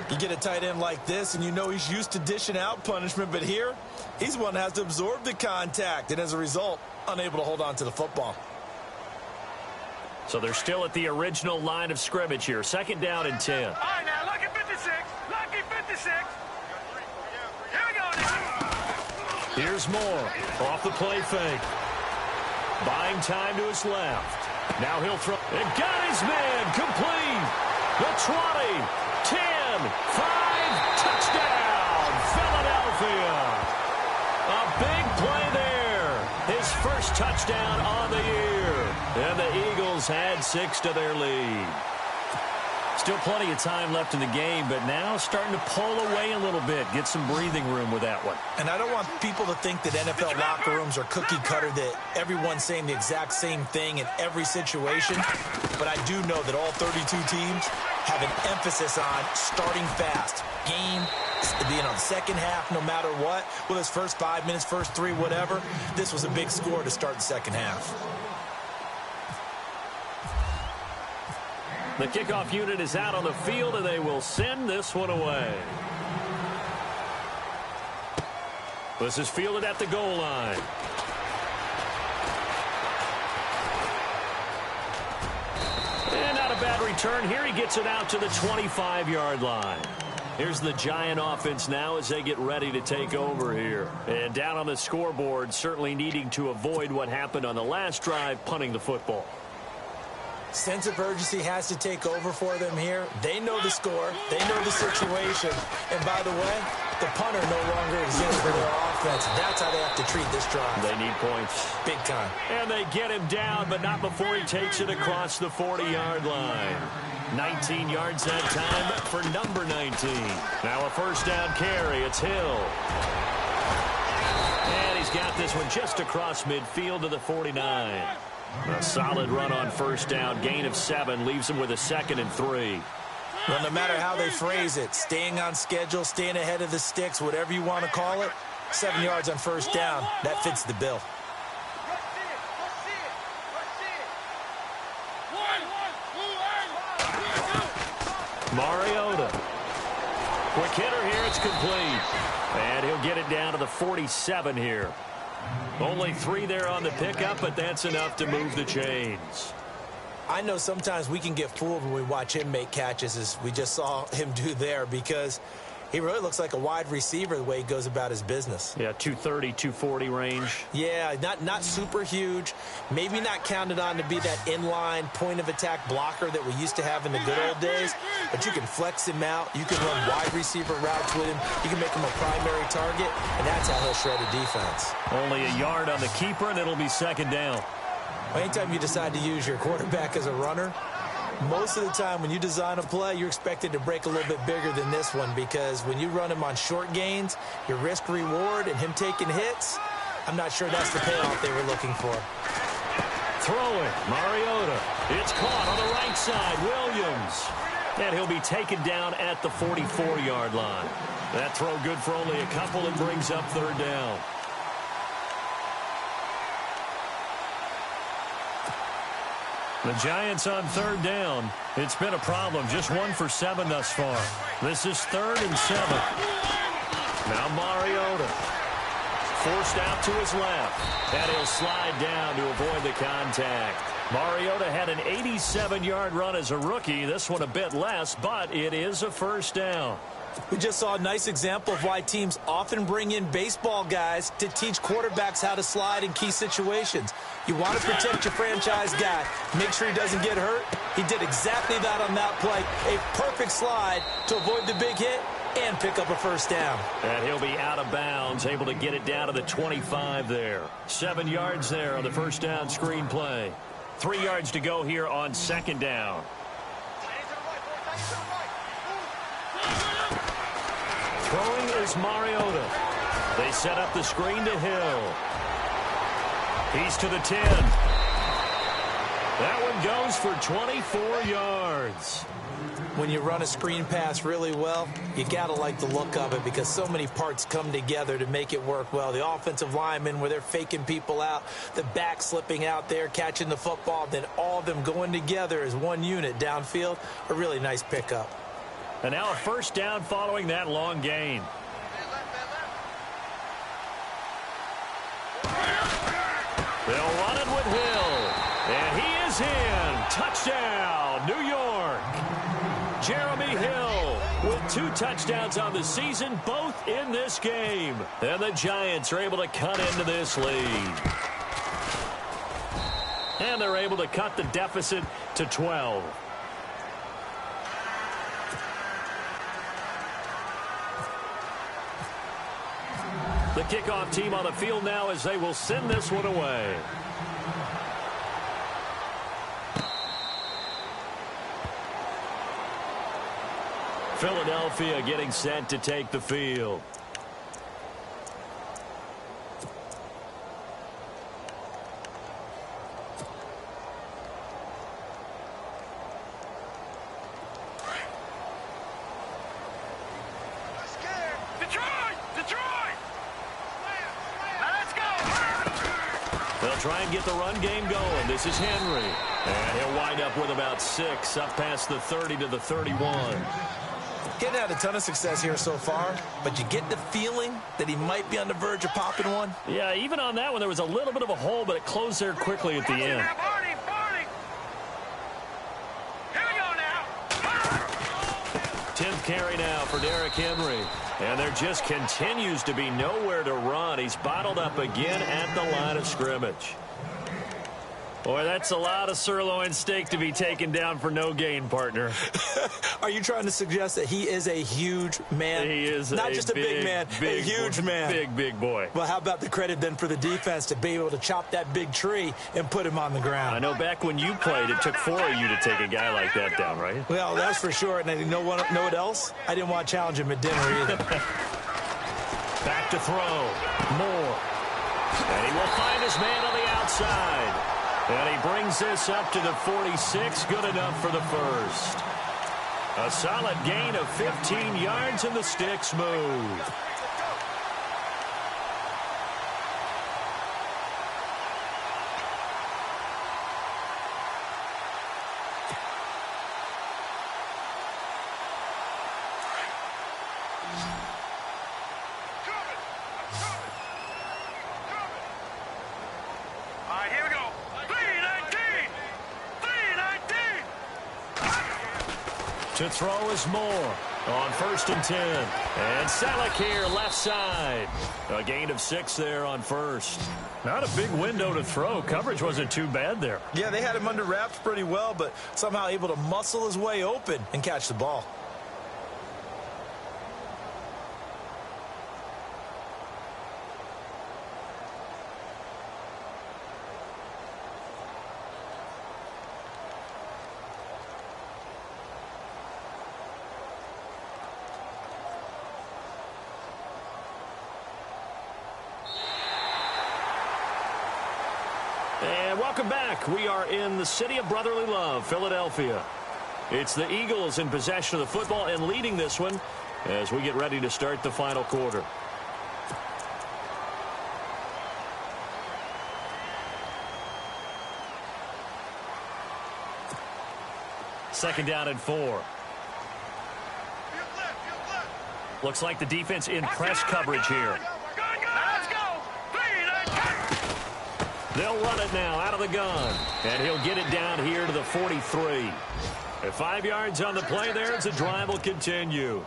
Speaker 3: You get a tight end like this, and you know he's used to dishing out punishment, but here, he's one that has to absorb the contact, and as a result, unable to hold on to the football.
Speaker 2: So they're still at the original line of scrimmage here. 2nd down and 10.
Speaker 4: All right, now, lucky 56. Lucky 56. Here we go now.
Speaker 2: Here's Moore. Off the play fake. Buying time to his left. Now he'll throw. And got his man. Complete. The 20. 10. 5. Touchdown. Philadelphia. A big play there. His first touchdown on the year. And the Eagles had 6 to their lead. Still plenty of time left in the game, but now starting to pull away a little bit. Get some breathing room with that one.
Speaker 3: And I don't want people to think that NFL locker rooms are cookie cutter, that everyone's saying the exact same thing in every situation. But I do know that all 32 teams have an emphasis on starting fast. Game, the second half, no matter what. Well, it's first 5 minutes, first 3, whatever. This was a big score to start the second half.
Speaker 2: The kickoff unit is out on the field, and they will send this one away. This is fielded at the goal line. And not a bad return here. He gets it out to the 25-yard line. Here's the Giant offense now as they get ready to take over here. And down on the scoreboard, certainly needing to avoid what happened on the last drive, punting the football.
Speaker 3: Sense of urgency has to take over for them here. They know the score. They know the situation. And by the way, the punter no longer exists for their offense. That's how they have to treat this drive.
Speaker 2: They need points.
Speaker 3: Big time.
Speaker 2: And they get him down, but not before he takes it across the 40-yard line. 19 yards that time for number 19. Now a first down carry. It's Hill. And he's got this one just across midfield to the 49. A solid run on first down. Gain of 7 leaves him with a 2nd and 3.
Speaker 3: Well, no matter how they phrase it, staying on schedule, staying ahead of the sticks, whatever you want to call it, 7 yards on first down, that fits the bill.
Speaker 2: Mariota. Quick hitter here. It's complete. And he'll get it down to the 47 here. Only 3 there on the pickup, but that's enough to move the chains.
Speaker 3: I know sometimes we can get fooled when we watch him make catches, as we just saw him do there, because he really looks like a wide receiver the way he goes about his business.
Speaker 2: Yeah, 230, 240 range.
Speaker 3: Yeah, not super huge. Maybe not counted on to be that inline point-of-attack blocker that we used to have in the good old days, but you can flex him out. You can run wide receiver routes with him. You can make him a primary target, and that's how he'll shred a defense.
Speaker 2: Only a yard on the keeper, and it'll be 2nd down.
Speaker 3: Anytime you decide to use your quarterback as a runner, most of the time when you design a play, you're expected to break a little bit bigger than this one, because when you run him on short gains, your risk-reward and him taking hits, I'm not sure that's the payoff they were looking for.
Speaker 2: Throwing, Mariota. It's caught on the right side, Williams. And he'll be taken down at the 44-yard line. That throw good for only a couple. It brings up 3rd down. The Giants on 3rd down. It's been a problem. Just 1 for 7 thus far. This is 3rd and 7. Now Mariota. Forced out to his left. And he'll slide down to avoid the contact. Mariota had an 87-yard run as a rookie. This one a bit less, but it is a first down.
Speaker 3: We just saw a nice example of why teams often bring in baseball guys to teach quarterbacks how to slide in key situations. You want to protect your franchise guy. Make sure he doesn't get hurt. He did exactly that on that play. A perfect slide to avoid the big hit and pick up a first down.
Speaker 2: And he'll be out of bounds, able to get it down to the 25 there. 7 yards there on the first down screen play. 3 yards to go here on 2nd down. Throwing is Mariota. They set up the screen to Hill. He's to the 10. That one goes for 24 yards.
Speaker 3: When you run a screen pass really well, you got to like the look of it, because so many parts come together to make it work well. The offensive linemen, where they're faking people out, the back slipping out there, catching the football, then all of them going together as one unit downfield. A really nice pickup.
Speaker 2: And now a first down following that long gain. They'll run it with Hill. And he is in. Touchdown, New York. Jeremy Hill with 2 touchdowns on the season, both in this game. And the Giants are able to cut into this lead. And they're able to cut the deficit to 12. The kickoff team on the field now as they will send this one away. Philadelphia getting set to take the field. They'll try and get the run game going. This is Henry. And he'll wind up with about 6 up past the 30 to the 31.
Speaker 3: He hadn't had a ton of success here so far, but you get the feeling that he might be on the verge of popping one.
Speaker 2: Yeah, even on that one, there was a little bit of a hole, but it closed there quickly at the end. 10th carry now for Derrick Henry. And there just continues to be nowhere to run. He's bottled up again at the line of scrimmage. Boy, that's a lot of sirloin steak to be taken down for no gain, partner.
Speaker 3: Are you trying to suggest that he is a huge man?
Speaker 2: He is
Speaker 3: not just a big man, a huge man.
Speaker 2: Big boy.
Speaker 3: Well, how about the credit then for the defense to be able to chop that big tree and put him on the ground?
Speaker 2: I know back when you played, it took 4 of you to take a guy like that down, right?
Speaker 3: Well, that's for sure. And you know what else? I didn't want to challenge him at dinner either.
Speaker 2: Back to throw. Moore. And he will find his man on the outside. And he brings this up to the 46. Good enough for the first. A solid gain of 15 yards, and the sticks move. To throw is Moore on 1st and 10. And Selleck here, left side. A gain of 6 there on 1st. Not a big window to throw. Coverage wasn't too bad there.
Speaker 3: Yeah, they had him under wraps pretty well, but somehow able to muscle his way open and catch the ball.
Speaker 2: And welcome back. We are in the city of brotherly love, Philadelphia. It's the Eagles in possession of the football and leading this one as we get ready to start the final quarter. Second down and 4. Looks like the defense in press coverage here. They'll run it now out of the gun. And he'll get it down here to the 43. At 5 yards on the play there, the drive will continue.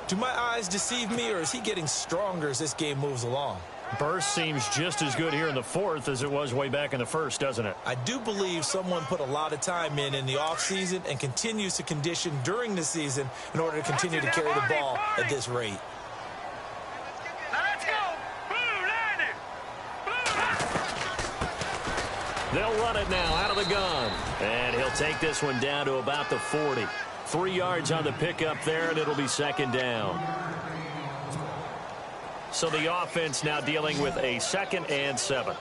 Speaker 3: Do my eyes deceive me, or is he getting stronger as this game moves along?
Speaker 2: Burst seems just as good here in the 4th as it was way back in the 1st, doesn't it?
Speaker 3: I do believe someone put a lot of time in the offseason and continues to condition during the season in order to continue to carry the ball at this rate.
Speaker 2: They'll run it now out of the gun. And he'll take this one down to about the 40. 3 yards on the pickup there, and it'll be second down. So the offense now dealing with a 2nd and 7.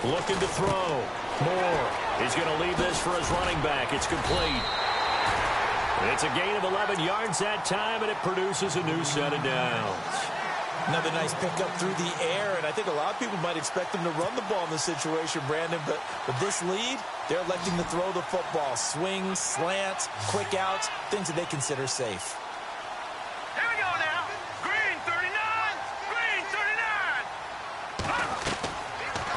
Speaker 2: Looking to throw. Moore. He's going to leave this for his running back. It's complete. It's a gain of 11 yards that time, and it produces a new set of downs.
Speaker 3: Another nice pickup through the air, and I think a lot of people might expect them to run the ball in this situation, Brandon, but with this lead, they're electing to throw the football. Swings, slants, quick outs, things that they consider safe.
Speaker 4: Here we go now. Green 39. Green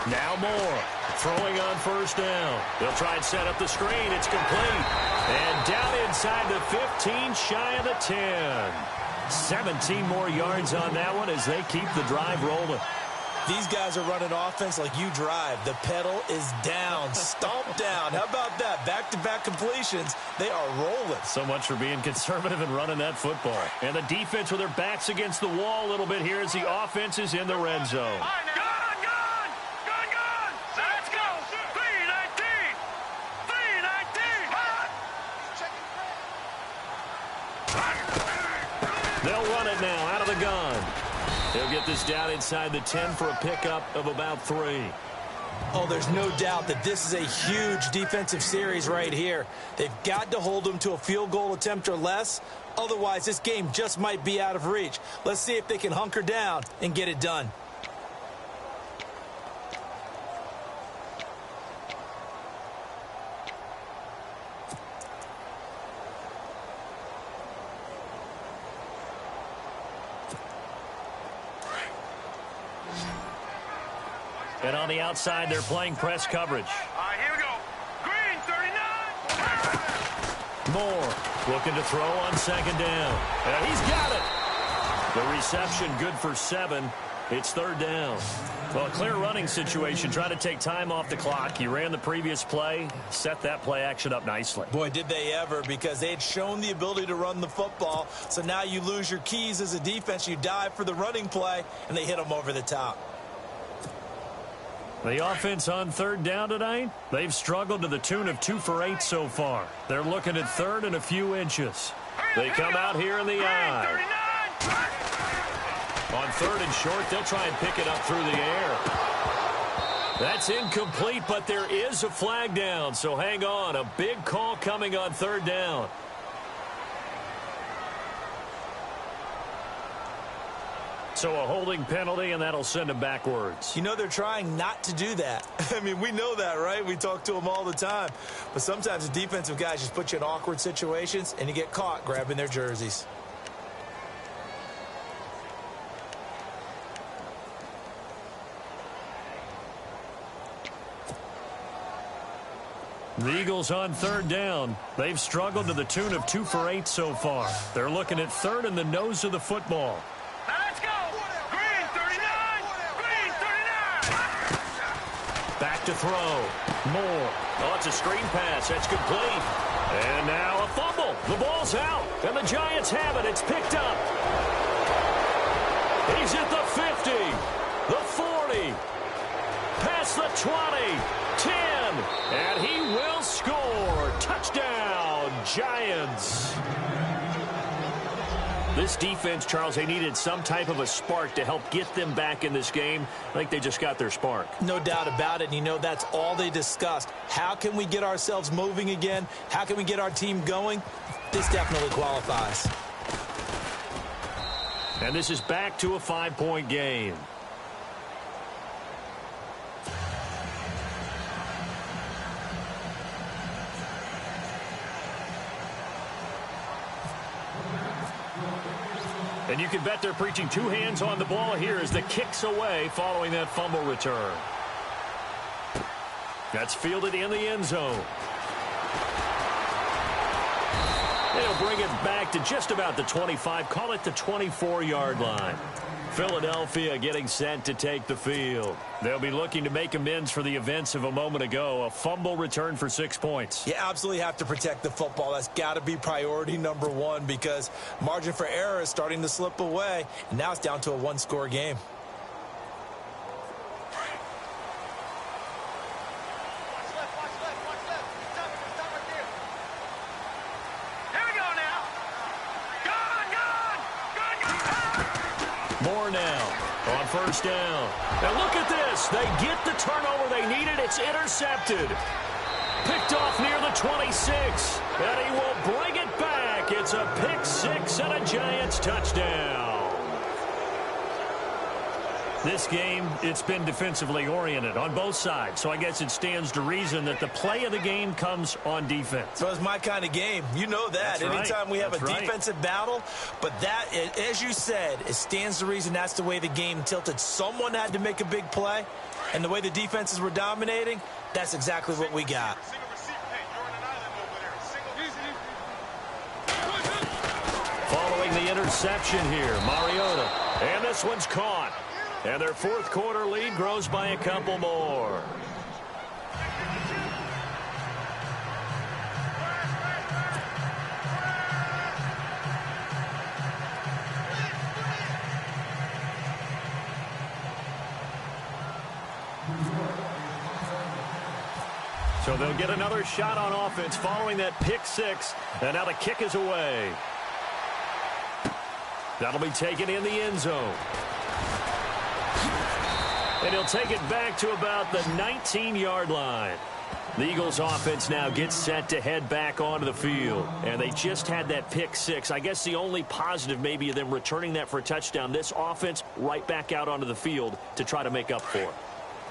Speaker 4: 39.
Speaker 2: Now Moore. Throwing on 1st down. They'll try and set up the screen. It's complete. And down inside the 15, shy of the 10. 17 more yards on that one as they keep the drive rolling.
Speaker 3: These guys are running offense like you drive. The pedal is down, stomped down. How about that? Back-to-back completions. They are rolling.
Speaker 2: So much for being conservative and running that football. And the defense with their backs against the wall a little bit here as the offense is in the red zone. They'll run it now out of the gun. He'll get this down inside the 10 for a pickup of about 3.
Speaker 3: Oh, there's no doubt that this is a huge defensive series right here. They've got to hold them to a field goal attempt or less. Otherwise, this game just might be out of reach. Let's see if they can hunker down and get it done.
Speaker 2: And on the outside, they're playing press coverage.
Speaker 4: All right, here we go. Green, 39.
Speaker 2: Moore looking to throw on second down. And he's got it. The reception good for 7. It's third down. Well, a clear running situation. Try to take time off the clock. He ran the previous play, set that play action up nicely.
Speaker 3: Boy, did they ever, because they had shown the ability to run the football. So now you lose your keys as a defense. You dive for the running play, and they hit them over the top.
Speaker 2: The offense on third down tonight, they've struggled to the tune of 2 for 8 so far. They're looking at third and a few inches. They come out here in the eye. On third and short, they'll try and pick it up through the air. That's incomplete, but there is a flag down, so hang on. A big call coming on third down. So a holding penalty, and that'll send them backwards.
Speaker 3: You know, they're trying not to do that. I mean, we know that, right? We talk to them all the time. But sometimes the defensive guys just put you in awkward situations, and you get caught grabbing their jerseys.
Speaker 2: The Eagles on third down. They've struggled to the tune of 2 for 8 so far. They're looking at third in the nose of the football.
Speaker 4: Now let's go. Green, 39. Green, 39.
Speaker 2: Back to throw. Moore. Oh, it's a screen pass. That's complete. And now a fumble. The ball's out. And the Giants have it. It's picked up. He's at the 50. The 40. Past the 20. 10. And he will score. Touchdown, Giants. This defense, Charles, they needed some type of a spark to help get them back in this game. I think they just got their spark.
Speaker 3: No doubt about it. And you know, that's all they discussed. How can we get ourselves moving again? How can we get our team going? This definitely qualifies.
Speaker 2: And this is back to a 5-point game. And you can bet they're preaching 2 hands on the ball here as the kick's away following that fumble return. That's fielded in the end zone. They'll bring it back to just about the 25, call it the 24-yard line. Philadelphia getting set to take the field. They'll be looking to make amends for the events of a moment ago. A fumble return for 6 points.
Speaker 3: You absolutely have to protect the football. That's got to be priority number 1 because margin for error is starting to slip away. And now it's down to a 1-score game.
Speaker 2: Moore now on first down. Now look at this. They get the turnover they needed. It's intercepted. Picked off near the 26. And he will bring it back. It's a pick 6 and a Giants touchdown. This game, it's been defensively oriented on both sides. So I guess it stands to reason that the play of the game comes on defense.
Speaker 3: So it's my kind of game. You know that.
Speaker 2: That's right.
Speaker 3: Anytime we have
Speaker 2: That's
Speaker 3: a
Speaker 2: right.
Speaker 3: defensive battle. But that, as you said, it stands to reason that's the way the game tilted. Someone had to make a big play. And the way the defenses were dominating, that's exactly what we got.
Speaker 2: Following the interception here, Mariota. And this one's caught. And their fourth quarter lead grows by a couple more. So they'll get another shot on offense following that pick 6. And now the kick is away. That'll be taken in the end zone. And he'll take it back to about the 19-yard line. The Eagles offense now gets set to head back onto the field. And they just had that pick 6. I guess the only positive maybe of them returning that for a touchdown. This offense right back out onto the field to try to make up for it.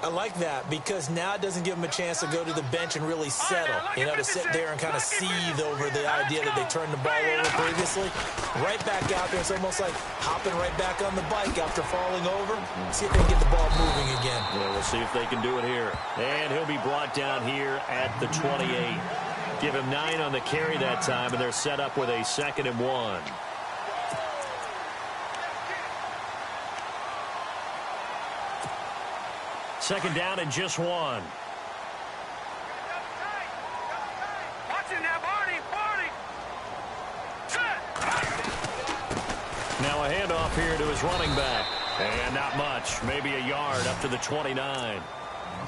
Speaker 3: I like that because now it doesn't give them a chance to go to the bench and really settle, to sit there and kind of seethe over the idea that they turned the ball over previously. Right back out there. It's almost like hopping right back on the bike after falling over. See if they can get the ball moving again.
Speaker 2: Yeah, we'll see if they can do it here. And he'll be brought down here at the 28. Give him 9 on the carry that time, and they're set up with a 2nd and 1. Second down and just 1.
Speaker 4: Watching that, Barney. Set.
Speaker 2: Now a handoff here to his running back. And not much. Maybe a yard up to the 29.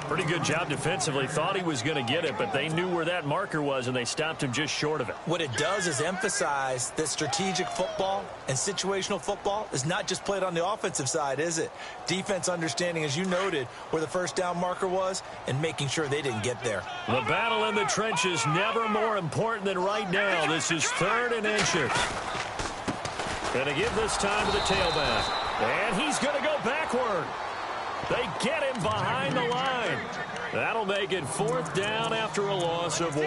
Speaker 2: Pretty good job defensively. Thought he was going to get it, but they knew where that marker was, and they stopped him just short of it.
Speaker 3: What it does is emphasize that strategic football and situational football is not just played on the offensive side, is it? Defense understanding, as you noted, where the first down marker was and making sure they didn't get there.
Speaker 2: The battle in the trenches never more important than right now. This is 3rd and inches. Going to give this time to the tailback. And he's going to go backward. They get him behind the line. That'll make it 4th down after a loss of 1.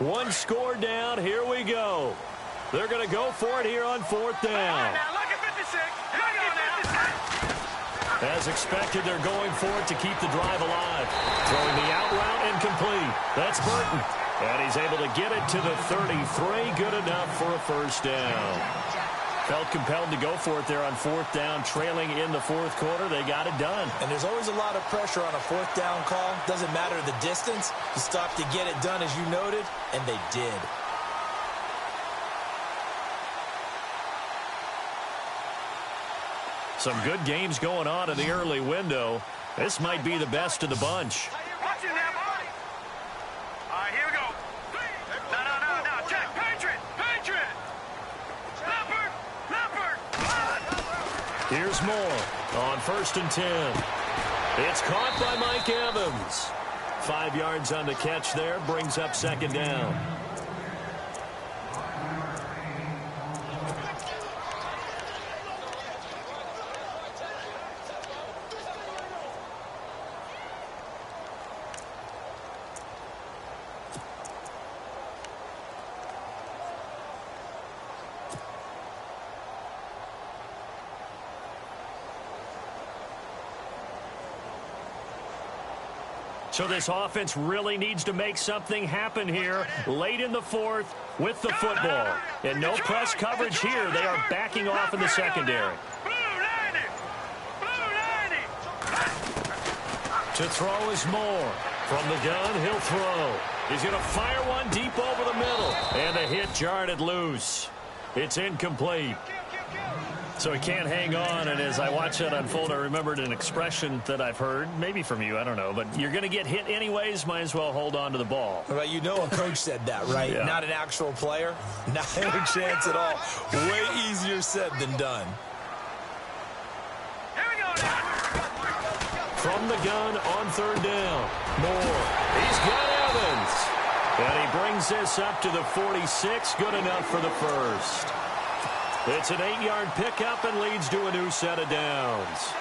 Speaker 2: One score down. Here we go. They're going to go for it here on 4th down. As expected, they're going for it to keep the drive alive. Throwing the out route incomplete. That's Burton. And he's able to get it to the 33. Good enough for a 1st down. Felt compelled to go for it there on 4th down, trailing in the 4th quarter. They got it done.
Speaker 3: And there's always a lot of pressure on a 4th down call. Doesn't matter the distance. You stop to get it done, as you noted, and they did.
Speaker 2: Some good games going on in the early window. This might be the best of the bunch.
Speaker 4: Watching that, Barney. All right, here we go. No. Check. Patriot. Leopard.
Speaker 2: Here's Moore on 1st and 10. It's caught by Mike Evans. 5 yards on the catch there. Brings up 2nd down. So this offense really needs to make something happen here late in the 4th with the football. And no press coverage here. They are backing off in the secondary. To throw is Moore. From the gun, he'll throw. He's going to fire one deep over the middle. And a hit jarred loose. It's incomplete. So he can't hang on, and as I watch that unfold, I remembered an expression that I've heard, maybe from you, I don't know, but you're going to get hit anyways, might as well hold on to the ball.
Speaker 3: Well, you know a coach said that, right?
Speaker 2: Yeah.
Speaker 3: Not an actual player. Not any chance at all. Way easier said than done.
Speaker 4: Here we go now.
Speaker 2: From the gun on 3rd down. Moore. He's got Evans. And he brings this up to the 46. Good enough for the 1st. It's an 8-yard pickup and leads to a new set of downs.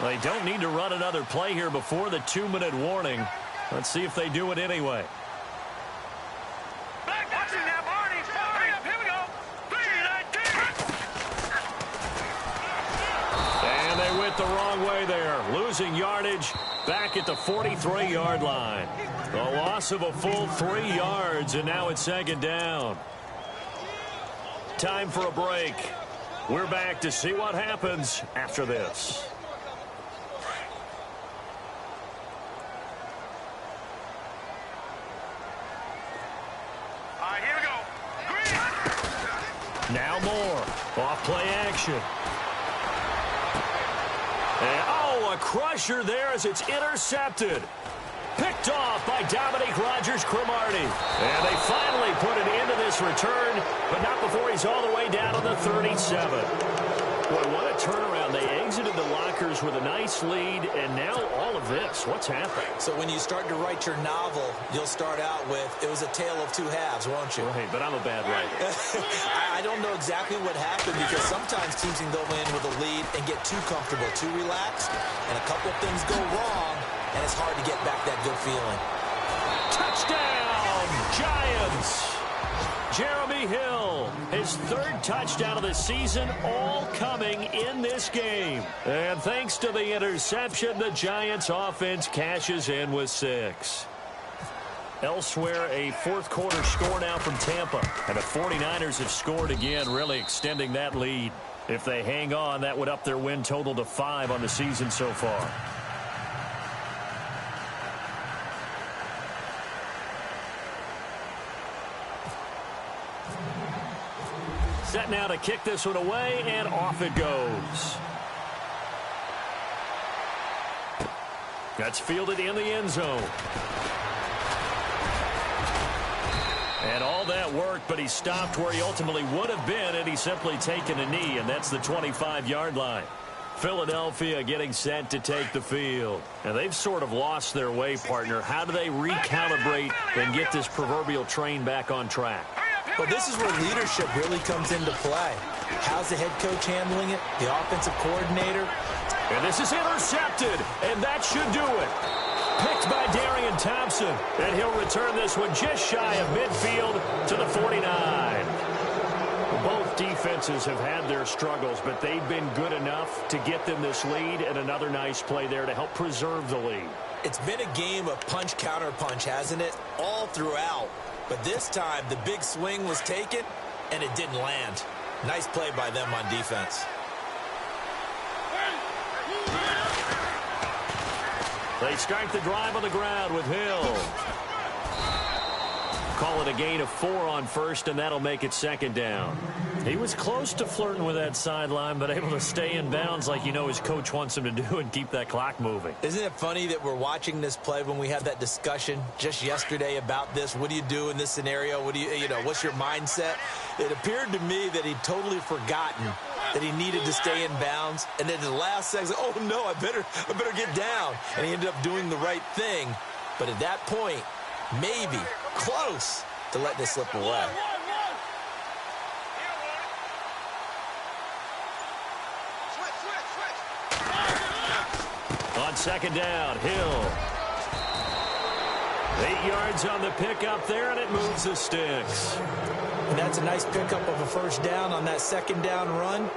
Speaker 2: They don't need to run another play here before the 2-minute warning. Let's see if they do it anyway.
Speaker 4: Watching that, Barney. Hurry up, here we go. 3-19.
Speaker 2: And they went the wrong way there, losing yardage back at the 43-yard line. A loss of a full 3 yards, and now it's 2nd down. Time for a break. We're back to see what happens after this.
Speaker 4: All right, here we go. Green.
Speaker 2: Now Moore, off play action. And, oh, a a crusher there as it's intercepted. Picked off by Dominique Rodgers-Cromartie. And they finally put an end to this return, but not before he's all the way down on the 37. Boy, what a turnaround. They exited the lockers with a nice lead, and now all of this. What's happened?
Speaker 3: So when you start to write your novel, you'll start out with, it was a tale of two halves, won't you?
Speaker 2: Right, but I'm a bad writer.
Speaker 3: I don't know exactly what happened because sometimes teams can go in with a lead and get too comfortable, too relaxed, and a couple of things go wrong, and it's hard to get back that good feeling.
Speaker 2: Touchdown, Giants! Jeremy Hill, his third touchdown of the season, all coming in this game. And thanks to the interception, the Giants offense cashes in with 6. Elsewhere, a fourth quarter score now from Tampa. And the 49ers have scored again, really extending that lead. If they hang on, that would up their win total to 5 on the season so far. Set now to kick this one away, and off it goes. That's fielded in the end zone. And all that worked, but he stopped where he ultimately would have been had he simply taken a knee, and that's the 25-yard line. Philadelphia getting set to take the field. And they've sort of lost their way, partner. How do they recalibrate and get this proverbial train back on track?
Speaker 3: Well, this is where leadership really comes into play. How's the head coach handling it? The offensive coordinator?
Speaker 2: And this is intercepted, and that should do it. Picked by Darian Thompson, and he'll return this one just shy of midfield to the 49. Both defenses have had their struggles, but they've been good enough to get them this lead, and another nice play there to help preserve the lead.
Speaker 3: It's been a game of punch-counter-punch, hasn't it? All throughout. But this time, the big swing was taken, and it didn't land. Nice play by them on defense.
Speaker 2: They start the drive on the ground with Hill. Call it a gain of 4 on first, and that'll make it second down. He was close to flirting with that sideline, but able to stay in bounds like you know his coach wants him to do and keep that clock moving.
Speaker 3: Isn't it funny that we're watching this play when we had that discussion just yesterday about this? What do you do in this scenario? What do you know, what's your mindset? It appeared to me that he'd totally forgotten that he needed to stay in bounds, and then in the last second, oh no, I better get down. And he ended up doing the right thing. But at that point, maybe close to let this slip away.
Speaker 2: On second down, Hill. 8 yards on the pickup there, and it moves the sticks.
Speaker 3: And that's a nice pickup of a first down on that second down run.